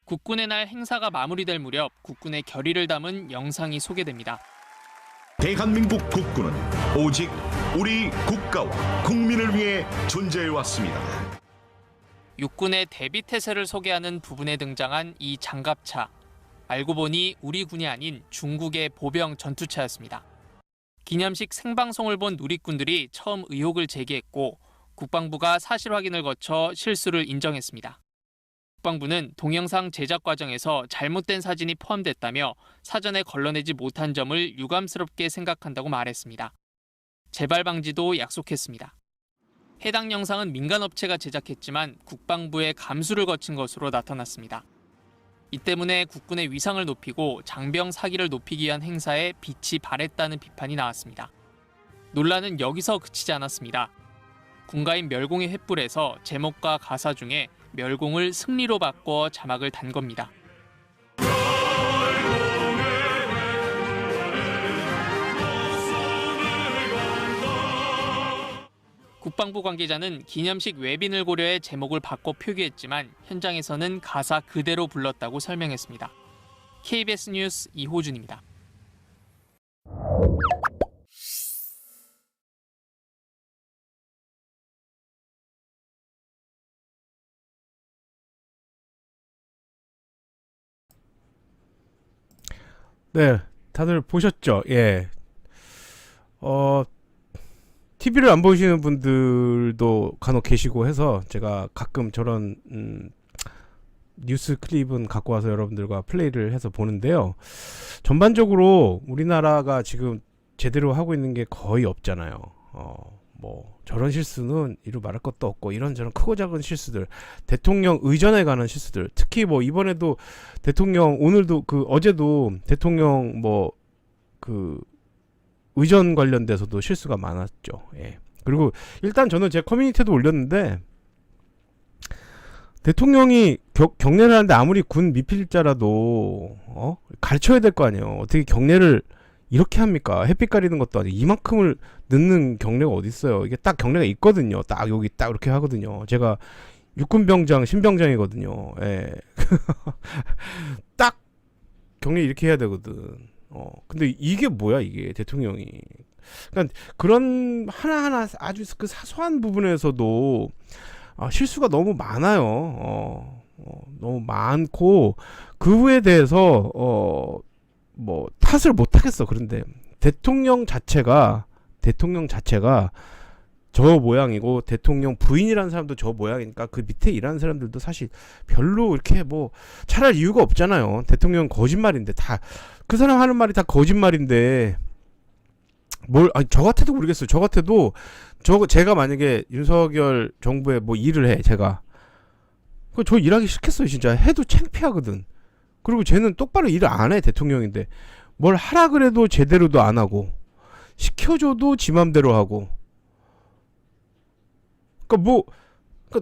국군의 날 행사가 마무리될 무렵 국군의 결의를 담은 영상이 소개됩니다. 대한민국 국군은 오직 우리 국가와 국민을 위해 존재해왔습니다. 육군의 대비태세를 소개하는 부분에 등장한 이 장갑차. 알고 보니 우리 군이 아닌 중국의 보병 전투차였습니다. 기념식 생방송을 본 누리꾼들이 처음 의혹을 제기했고 국방부가 사실 확인을 거쳐 실수를 인정했습니다. 국방부는 동영상 제작 과정에서 잘못된 사진이 포함됐다며 사전에 걸러내지 못한 점을 유감스럽게 생각한다고 말했습니다. 재발 방지도 약속했습니다. 해당 영상은 민간업체가 제작했지만 국방부의 감수를 거친 것으로 나타났습니다. 이 때문에 국군의 위상을 높이고 장병 사기를 높이기 위한 행사에 빛이 발했다는 비판이 나왔습니다. 논란은 여기서 그치지 않았습니다. 군가인 멸공의 횃불에서 제목과 가사 중에 멸공을 승리로 바꿔 자막을 단 겁니다. 국방부 관계자는 기념식 외빈을 고려해 제목을 바꿔 표기했지만 현장에서는 가사 그대로 불렀다고 설명했습니다. KBS 뉴스 이호준입니다. 네, 다들 보셨죠? 예. TV를 안 보시는 분들도 간혹 계시고 해서 제가 가끔 저런 뉴스 클립은 갖고 와서 여러분들과 플레이를 해서 보는데요. 전반적으로 우리나라가 지금 제대로 하고 있는 게 거의 없잖아요. 뭐 저런 실수는 이루 말할 것도 없고 이런저런 크고 작은 실수들, 대통령 의전에 관한 실수들, 특히 뭐 이번에도 대통령 오늘도 어제도 대통령 의전 관련돼서도 실수가 많았죠. 예. 그리고 일단 저는 제 커뮤니티에도 올렸는데 대통령이 경례를 하는데 아무리 군 미필자라도 가르쳐야 될 거 아니에요. 어떻게 경례를 이렇게 합니까? 햇빛 가리는 것도 아니고 이만큼을 넣는 경례가 어디 있어요? 이게 딱 경례가 있거든요. 딱 여기 딱 이렇게 하거든요. 제가 육군병장 신병장이거든요. 예. 딱 경례 이렇게 해야 되거든. 근데 이게 뭐야 이게 대통령이. 그러니까 그런 하나하나 아주 그 사소한 부분에서도 실수가 너무 많아요. 너무 많고 그에 대해서 뭐 탓을 못 하겠어. 그런데 대통령 자체가 저 모양이고 대통령 부인이라는 사람도 저 모양이니까 그 밑에 일하는 사람들도 사실 별로 이렇게 뭐 잘할 이유가 없잖아요. 대통령 거짓말인데 다 그 사람 하는 말이 다 거짓말인데 저 같아도 모르겠어요. 저 같아도 제가 만약에 윤석열 정부에 뭐 일을 해 제가 저 일하기 싫겠어요. 진짜 해도 창피하거든. 그리고 쟤는 똑바로 일을 안 해. 대통령인데 뭘 하라 그래도 제대로도 안 하고 시켜줘도 지 맘대로 하고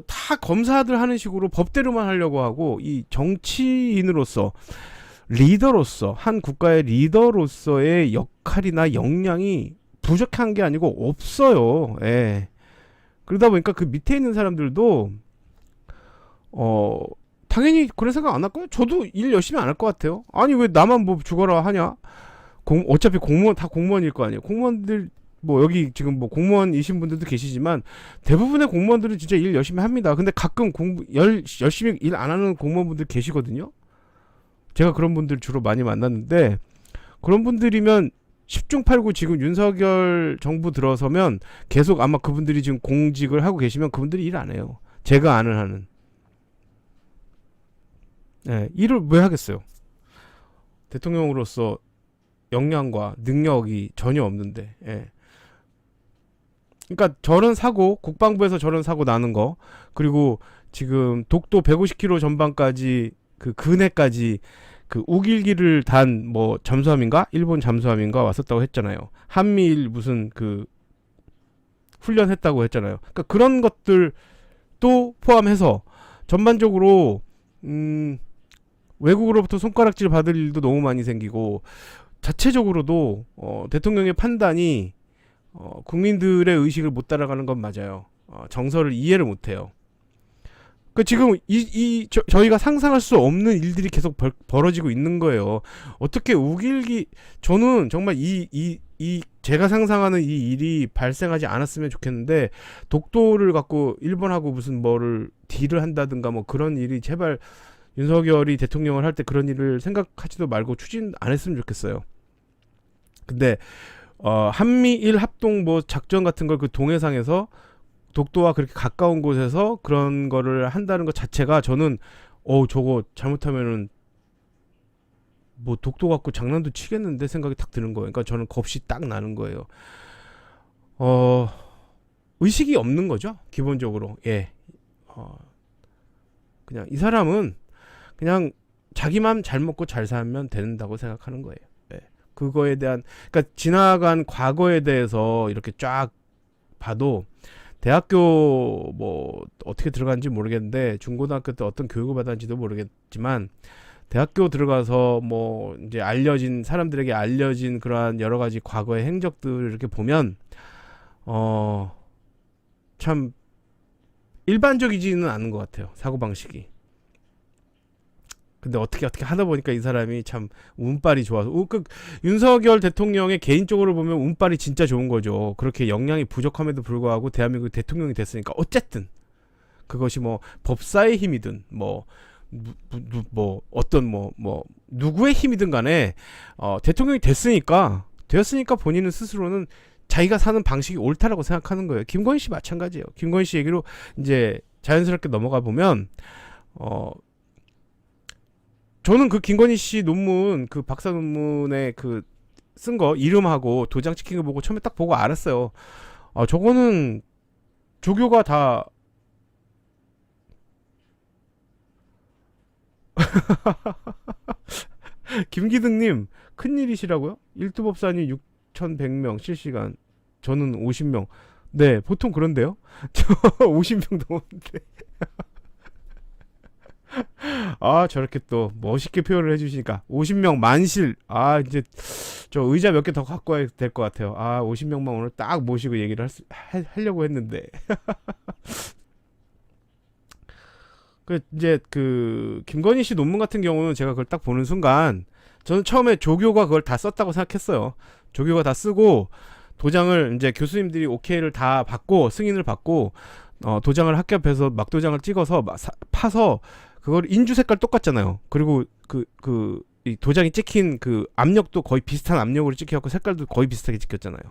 다 검사들 하는 식으로 법대로만 하려고 하고 이 정치인으로서 리더로서 한 국가의 리더로서의 역할이나 역량이 부족한 게 아니고 없어요. 예. 그러다 보니까 그 밑에 있는 사람들도 당연히 그런 생각 안 할 거예요. 저도 일 열심히 안 할 것 같아요. 아니 왜 나만 뭐 죽어라 하냐? 어차피 공무원 다 공무원일 거 아니에요. 공무원들 뭐 여기 지금 뭐 공무원이신 분들도 계시지만 대부분의 공무원들은 진짜 일 열심히 합니다. 근데 가끔 열심히 일 안 하는 공무원분들 계시거든요. 제가 그런 분들 주로 많이 만났는데 그런 분들이면 10중 8구 지금 윤석열 정부 들어서면 계속 아마 그분들이 지금 공직을 하고 계시면 그분들이 일 안 해요. 제가 아는 한은. 네, 일을 왜 하겠어요? 대통령으로서 역량과 능력이 전혀 없는데. 예. 그러니까 저런 사고, 국방부에서 저런 사고 나는 거, 그리고 지금 독도 150km 전방까지 그 근해까지 그 우길기를 단 뭐 잠수함인가? 일본 잠수함인가 왔었다고 했잖아요. 한미일 무슨 그 훈련했다고 했잖아요. 그러니까 그런 것들도 포함해서 전반적으로 외국으로부터 손가락질 받을 일도 너무 많이 생기고 자체적으로도 대통령의 판단이 국민들의 의식을 못 따라가는 건 맞아요. 정서를 이해를 못 해요. 그 지금 저희가 상상할 수 없는 일들이 계속 벌어지고 있는 거예요. 어떻게 우길기 저는 정말 제가 상상하는 이 일이 발생하지 않았으면 좋겠는데 독도를 갖고 일본하고 무슨 뭐를 딜을 한다든가 뭐 그런 일이 제발 윤석열이 대통령을 할 때 그런 일을 생각하지도 말고 추진 안 했으면 좋겠어요. 근데 한미일 합동 뭐 작전 같은 걸 그 동해상에서 독도와 그렇게 가까운 곳에서 그런 거를 한다는 것 자체가 저는 저거 잘못하면은 뭐 독도 갖고 장난도 치겠는데 생각이 딱 드는 거예요. 그러니까 저는 겁이 딱 나는 거예요. 의식이 없는 거죠, 기본적으로. 예. 그냥 이 사람은 그냥 자기 맘 잘 먹고 잘 살면 된다고 생각하는 거예요. 예. 그거에 대한, 그러니까 지나간 과거에 대해서 이렇게 쫙 봐도 대학교 뭐 어떻게 들어간지 모르겠는데 중고등학교 때 어떤 교육을 받았는지도 모르겠지만 대학교 들어가서 뭐 이제 사람들에게 알려진 그러한 여러 가지 과거의 행적들을 이렇게 보면 참 일반적이지는 않은 것 같아요, 사고방식이. 근데 어떻게 하다 보니까 이 사람이 참 운빨이 좋아서 윤석열 대통령의 개인적으로 보면 운빨이 진짜 좋은 거죠. 그렇게 역량이 부족함에도 불구하고 대한민국 대통령이 됐으니까 어쨌든 그것이 뭐 법사의 힘이든 누구의 힘이든 간에 대통령이 되었으니까 본인은 스스로는 자기가 사는 방식이 옳다라고 생각하는 거예요. 김건희 씨 마찬가지예요. 김건희 씨 얘기로 이제 자연스럽게 넘어가 보면 저는 그 김건희 씨 논문, 그 박사 논문에 그 쓴 거 이름하고 도장 찍힌 거 보고 처음에 딱 보고 알았어요. 저거는 조교가 다 김기등님 큰일이시라고요? 일두법사님 6,100명 실시간, 저는 50명. 네, 보통 그런데요. 저 50명 넘었는데. 저렇게 또 멋있게 표현을 해주시니까 50명 만실. 이제 저 의자 몇 개 더 갖고 와야 될 것 같아요. 50명만 오늘 딱 모시고 얘기를 하려고 했는데. 이제 그 김건희 씨 논문 같은 경우는 제가 그걸 딱 보는 순간 저는 처음에 조교가 그걸 다 썼다고 생각했어요. 조교가 다 쓰고 도장을 이제 교수님들이 오케이를 다 받고 승인을 받고 도장을 학교 앞에서 막 도장을 찍어서 파서 그걸 인주 색깔 똑같잖아요. 그리고 이 도장이 찍힌 그 압력도 거의 비슷한 압력으로 찍혀갖고 색깔도 거의 비슷하게 찍혔잖아요.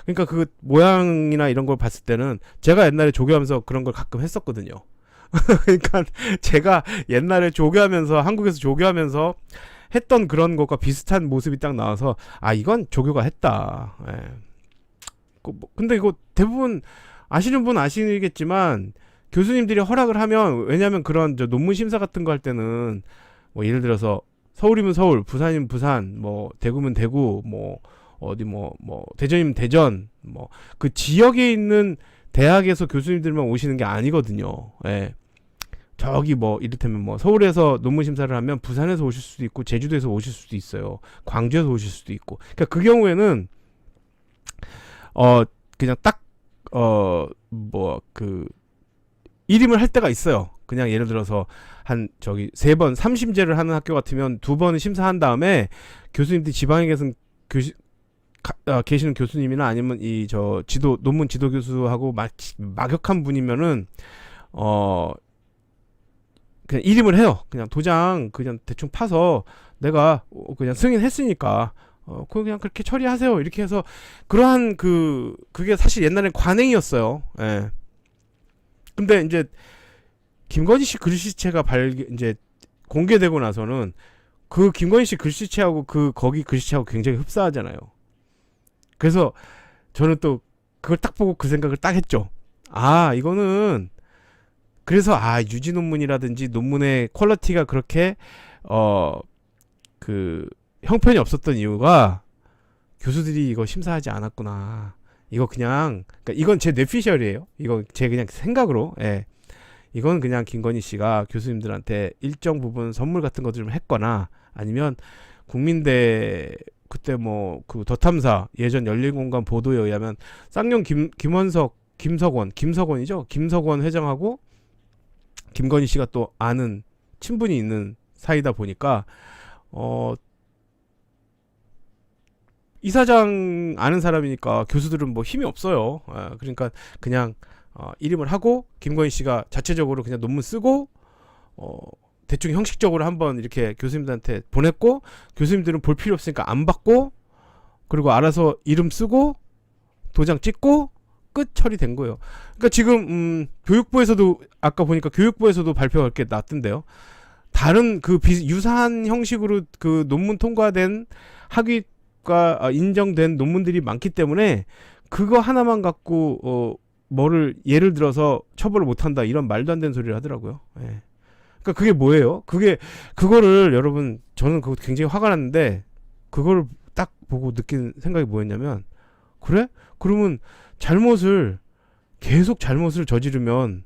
그러니까 그 모양이나 이런 걸 봤을 때는 제가 옛날에 조교하면서 그런 걸 가끔 했었거든요. 그러니까 제가 옛날에 한국에서 조교하면서 했던 그런 것과 비슷한 모습이 딱 나와서 이건 조교가 했다. 근데 이거 대부분 아시는 분 아시겠지만 교수님들이 허락을 하면, 왜냐면 그런 논문 심사 같은 거 할 때는 뭐 예를 들어서 서울이면 서울, 부산이면 부산, 뭐 대구면 대구, 뭐 어디 뭐 대전이면 대전, 뭐 그 지역에 있는 대학에서 교수님들만 오시는 게 아니거든요. 예. 저기 뭐 이를테면 뭐 서울에서 논문 심사를 하면 부산에서 오실 수도 있고 제주도에서 오실 수도 있어요. 광주에서 오실 수도 있고. 그러니까 그 경우에는 그냥 딱 일임을 할 때가 있어요. 그냥 예를 들어서 한 3번 3심제를 하는 학교 같으면 2번은 심사한 다음에 교수님들이 지방에 계시는 교수님이나 아니면 논문 지도 교수하고 막역한 분이면은 그냥 일임을 해요. 그냥 도장 그냥 대충 파서 내가 그냥 승인했으니까 그냥 그렇게 처리하세요. 이렇게 해서 그러한 그게 사실 옛날엔 관행이었어요. 예. 근데 이제 김건희 씨 글씨체가 이제 공개되고 나서는 그 김건희 씨 글씨체하고 거기 글씨체하고 굉장히 흡사하잖아요. 그래서 저는 또 그걸 딱 보고 그 생각을 딱 했죠. 아, 이거는 그래서 유지 논문이라든지 논문의 퀄리티가 그렇게 그 형편이 없었던 이유가 교수들이 이거 심사하지 않았구나. 이거 그냥, 그러니까 이건 제 뇌피셜이에요. 이거 제 그냥 생각으로. 예. 이건 그냥 김건희 씨가 교수님들한테 일정 부분 선물 같은 것들 좀 했거나, 아니면 국민대 그때 뭐 그 더탐사 예전 열린공간 보도에 의하면 쌍용 김석원이죠. 김석원 회장하고 김건희 씨가 또 아는 친분이 있는 사이다 보니까 이사장 아는 사람이니까 교수들은 뭐 힘이 없어요. 그러니까 그냥 이름을 하고 김건희 씨가 자체적으로 그냥 논문 쓰고 대충 형식적으로 한번 이렇게 교수님들한테 보냈고, 교수님들은 볼 필요 없으니까 안 받고, 그리고 알아서 이름 쓰고 도장 찍고 끝 처리된 거예요. 그러니까 지금 교육부에서도 아까 보니까 교육부에서도 발표가 이렇게 났던데요. 다른 그 유사한 형식으로 그 논문 통과된 학위가 인정된 논문들이 많기 때문에 그거 하나만 갖고 뭐를 예를 들어서 처벌을 못한다 이런 말도 안 되는 소리를 하더라고요. 예. 그러니까 그게 뭐예요? 그거를 여러분, 저는 그거 굉장히 화가 났는데, 그거를 딱 보고 느낀 생각이 뭐였냐면, 그래? 그러면 계속 잘못을 저지르면,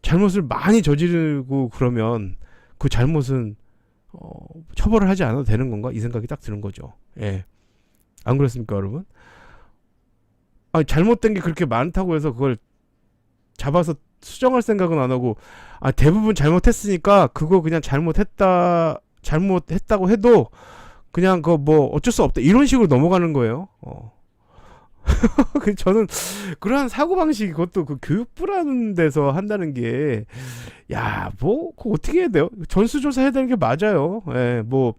잘못을 많이 저지르고 그러면 그 잘못은 처벌을 하지 않아도 되는 건가? 이 생각이 딱 드는 거죠. 예. 안 그렇습니까, 여러분? 잘못된 게 그렇게 많다고 해서 그걸 잡아서 수정할 생각은 안 하고, 대부분 잘못했으니까 그거 그냥 잘못했다고 해도 그냥 그거 뭐 어쩔 수 없다 이런 식으로 넘어가는 거예요. 저는 그러한 사고방식이, 그것도 그 교육부라는 데서 한다는 게, 뭐 그거 어떻게 해야 돼요? 전수조사 해야 되는 게 맞아요. 예, 뭐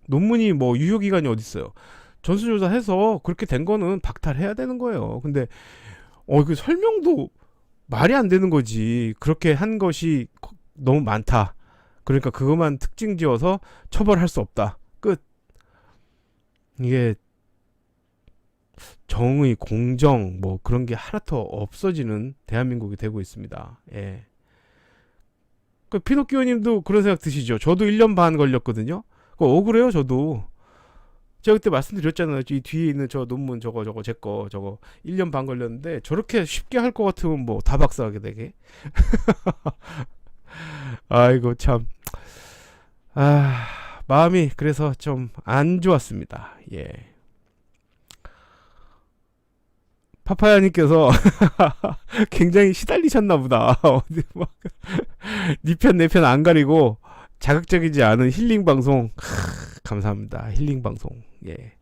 논문이 뭐 유효기간이 어디 있어요? 전수조사해서 그렇게 된 거는 박탈해야 되는 거예요. 근데 그 설명도 말이 안 되는 거지. 그렇게 한 것이 너무 많다. 그러니까 그것만 특징 지어서 처벌할 수 없다. 끝. 이게 정의, 공정 뭐 그런 게 하나도 없어지는 대한민국이 되고 있습니다. 예. 그 피노키오님도 그런 생각 드시죠? 저도 1년 반 걸렸거든요. 그거 억울해요, 저도. 제가 그때 말씀드렸잖아요. 이 뒤에 있는 저 논문 저거 제 거 저거 1년 반 걸렸는데, 저렇게 쉽게 할 것 같으면 뭐 다 박사하게 되게. 아이고 참. 마음이 그래서 좀 안 좋았습니다. 예. 파파야님께서 굉장히 시달리셨나 보다. 어디 막 니 편 내 편 안 가리고 자극적이지 않은 힐링 방송. 감사합니다. 힐링 방송. 예.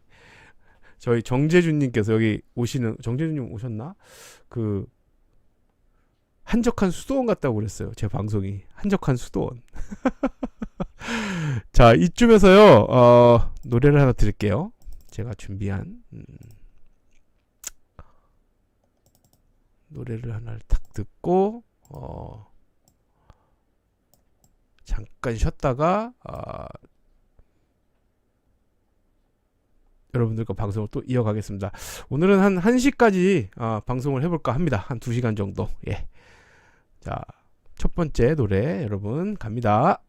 저희 정재준님께서 여기 오시는, 정재준님 오셨나? 그 한적한 수도원 같다고 그랬어요. 제 방송이 한적한 수도원. 자, 이쯤에서요 노래를 하나 드릴게요. 제가 준비한 노래를 하나를 딱 듣고 잠깐 쉬었다가 여러분들과 방송을 또 이어가겠습니다. 오늘은 한 1시까지 방송을 해볼까 합니다. 한 2시간 정도. 예. 자, 첫 번째 노래 여러분 갑니다.